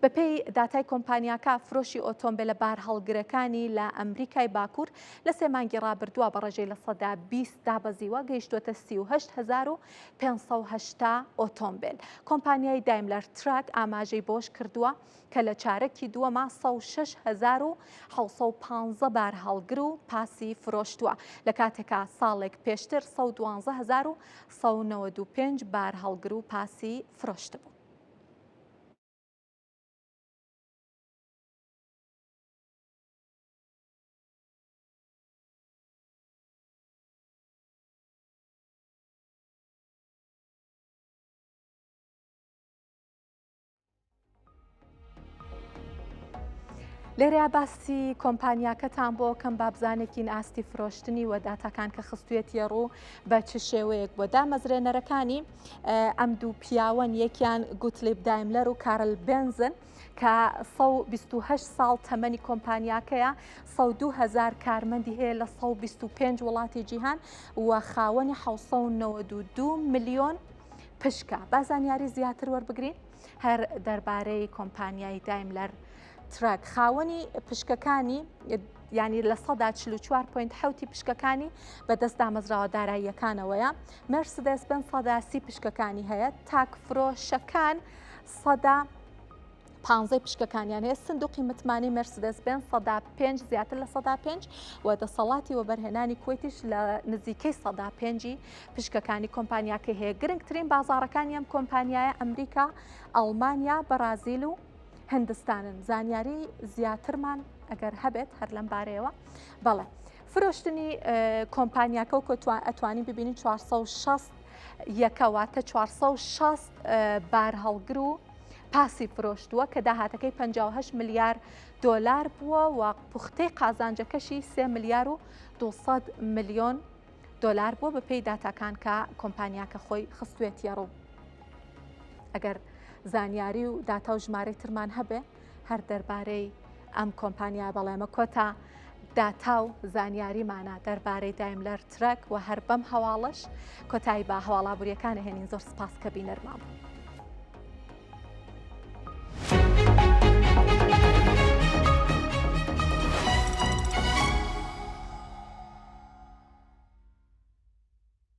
Speaker 1: بەپێی داتای کۆمپانیاکە فرۆشی ئۆتۆمبیلە بار هەڵگرەکانی لە ئەمریکای باکوور لە 3 مانگی ڕابردووە بەڕێژەی لە سەدا 20 دابەزیوە گەیشتوتە 38580 ئۆتۆمبیل. کۆمپانیای دایملەر تراک ئاماژەی بۆش کردووە کە لە چارەکی دووەما 16,715 بار هەڵگر و پاسی فرۆشتووە لە کاتێکا ساڵێک پێشتر 112,195 بار هەڵگر و پاسی فرۆشت بوو. لێرە باسی کۆمپانیاکەتان بۆ کەم بابزانێکین ئاستی فرۆشتنی و داتاکان کە خستوێتی ڕوو بە چ شێوەیەک بۆ دامەزرێنەرەکانی ئەم دوو پیاوەن یەکیان گوتلیب دایملەر و کارل بێنزن کە 128 ساڵ تەمەنی کۆمپانیاکەیە 102,000 کارمەندی هەیە لە 125 وڵاتی جیهان و خاوەنی 792 ملیۆن پشکە. بازانیاری زیاتر وەربگرین هەر دەربارەی کۆمپانیای دایملەر تراک. خاوەنی پشکەکانی ینی لە 144.7 پشکەکانی بەدەست دامەزراوە داراییەکانەوەیە. مرسدس بن 130 پشکەکانی هەیە. تاکفرۆشەکان 15 پشکەکانیان هەیە. سندوقی متمانی مرسدس بن 105 زیاتر لە 105 و دەسەڵاتی وەبەرهێنانی کوێتیش لە نزیکەی 105 پشکەکانی کۆمپانیاکە هەیە. گرنگترین بازاڕەکانی ئەم کۆمپانیایە ئەمریکا، ئەڵمانیا، بەرازیل و هندستانن. زانیاری زیاترمان ئەگەر هەبێت هەر لەم بارەیەوە بەڵێ. فرۆشتنی کۆمپانیاکە و ئەتوانین ببینین 460 یەکەواتە 460 بار هەڵگر و پاسی فرۆشتووە کە داهاتەکەی 58 ملیار دۆلار بووە و پوختەی قازانجەکەشی 3 ملیار و 200 ملیۆن دۆلار بووە بەپێی داتاکان کە کۆمپانیاکە خۆی خستوێتیە ڕوو. ئەگەر زانیاری و داتا و ژمارەی ترمان هەبێ هەر دەربارەی ئەم کۆمپانیا بەڵێمە کۆتا داتا و زانیاریمانە دەربارەی دایملەر ترەک و هەر بەم هەواڵش کۆتایی با هەواڵابووریەکانە هێنین. زۆر سپاس کە بینەرمان بوو.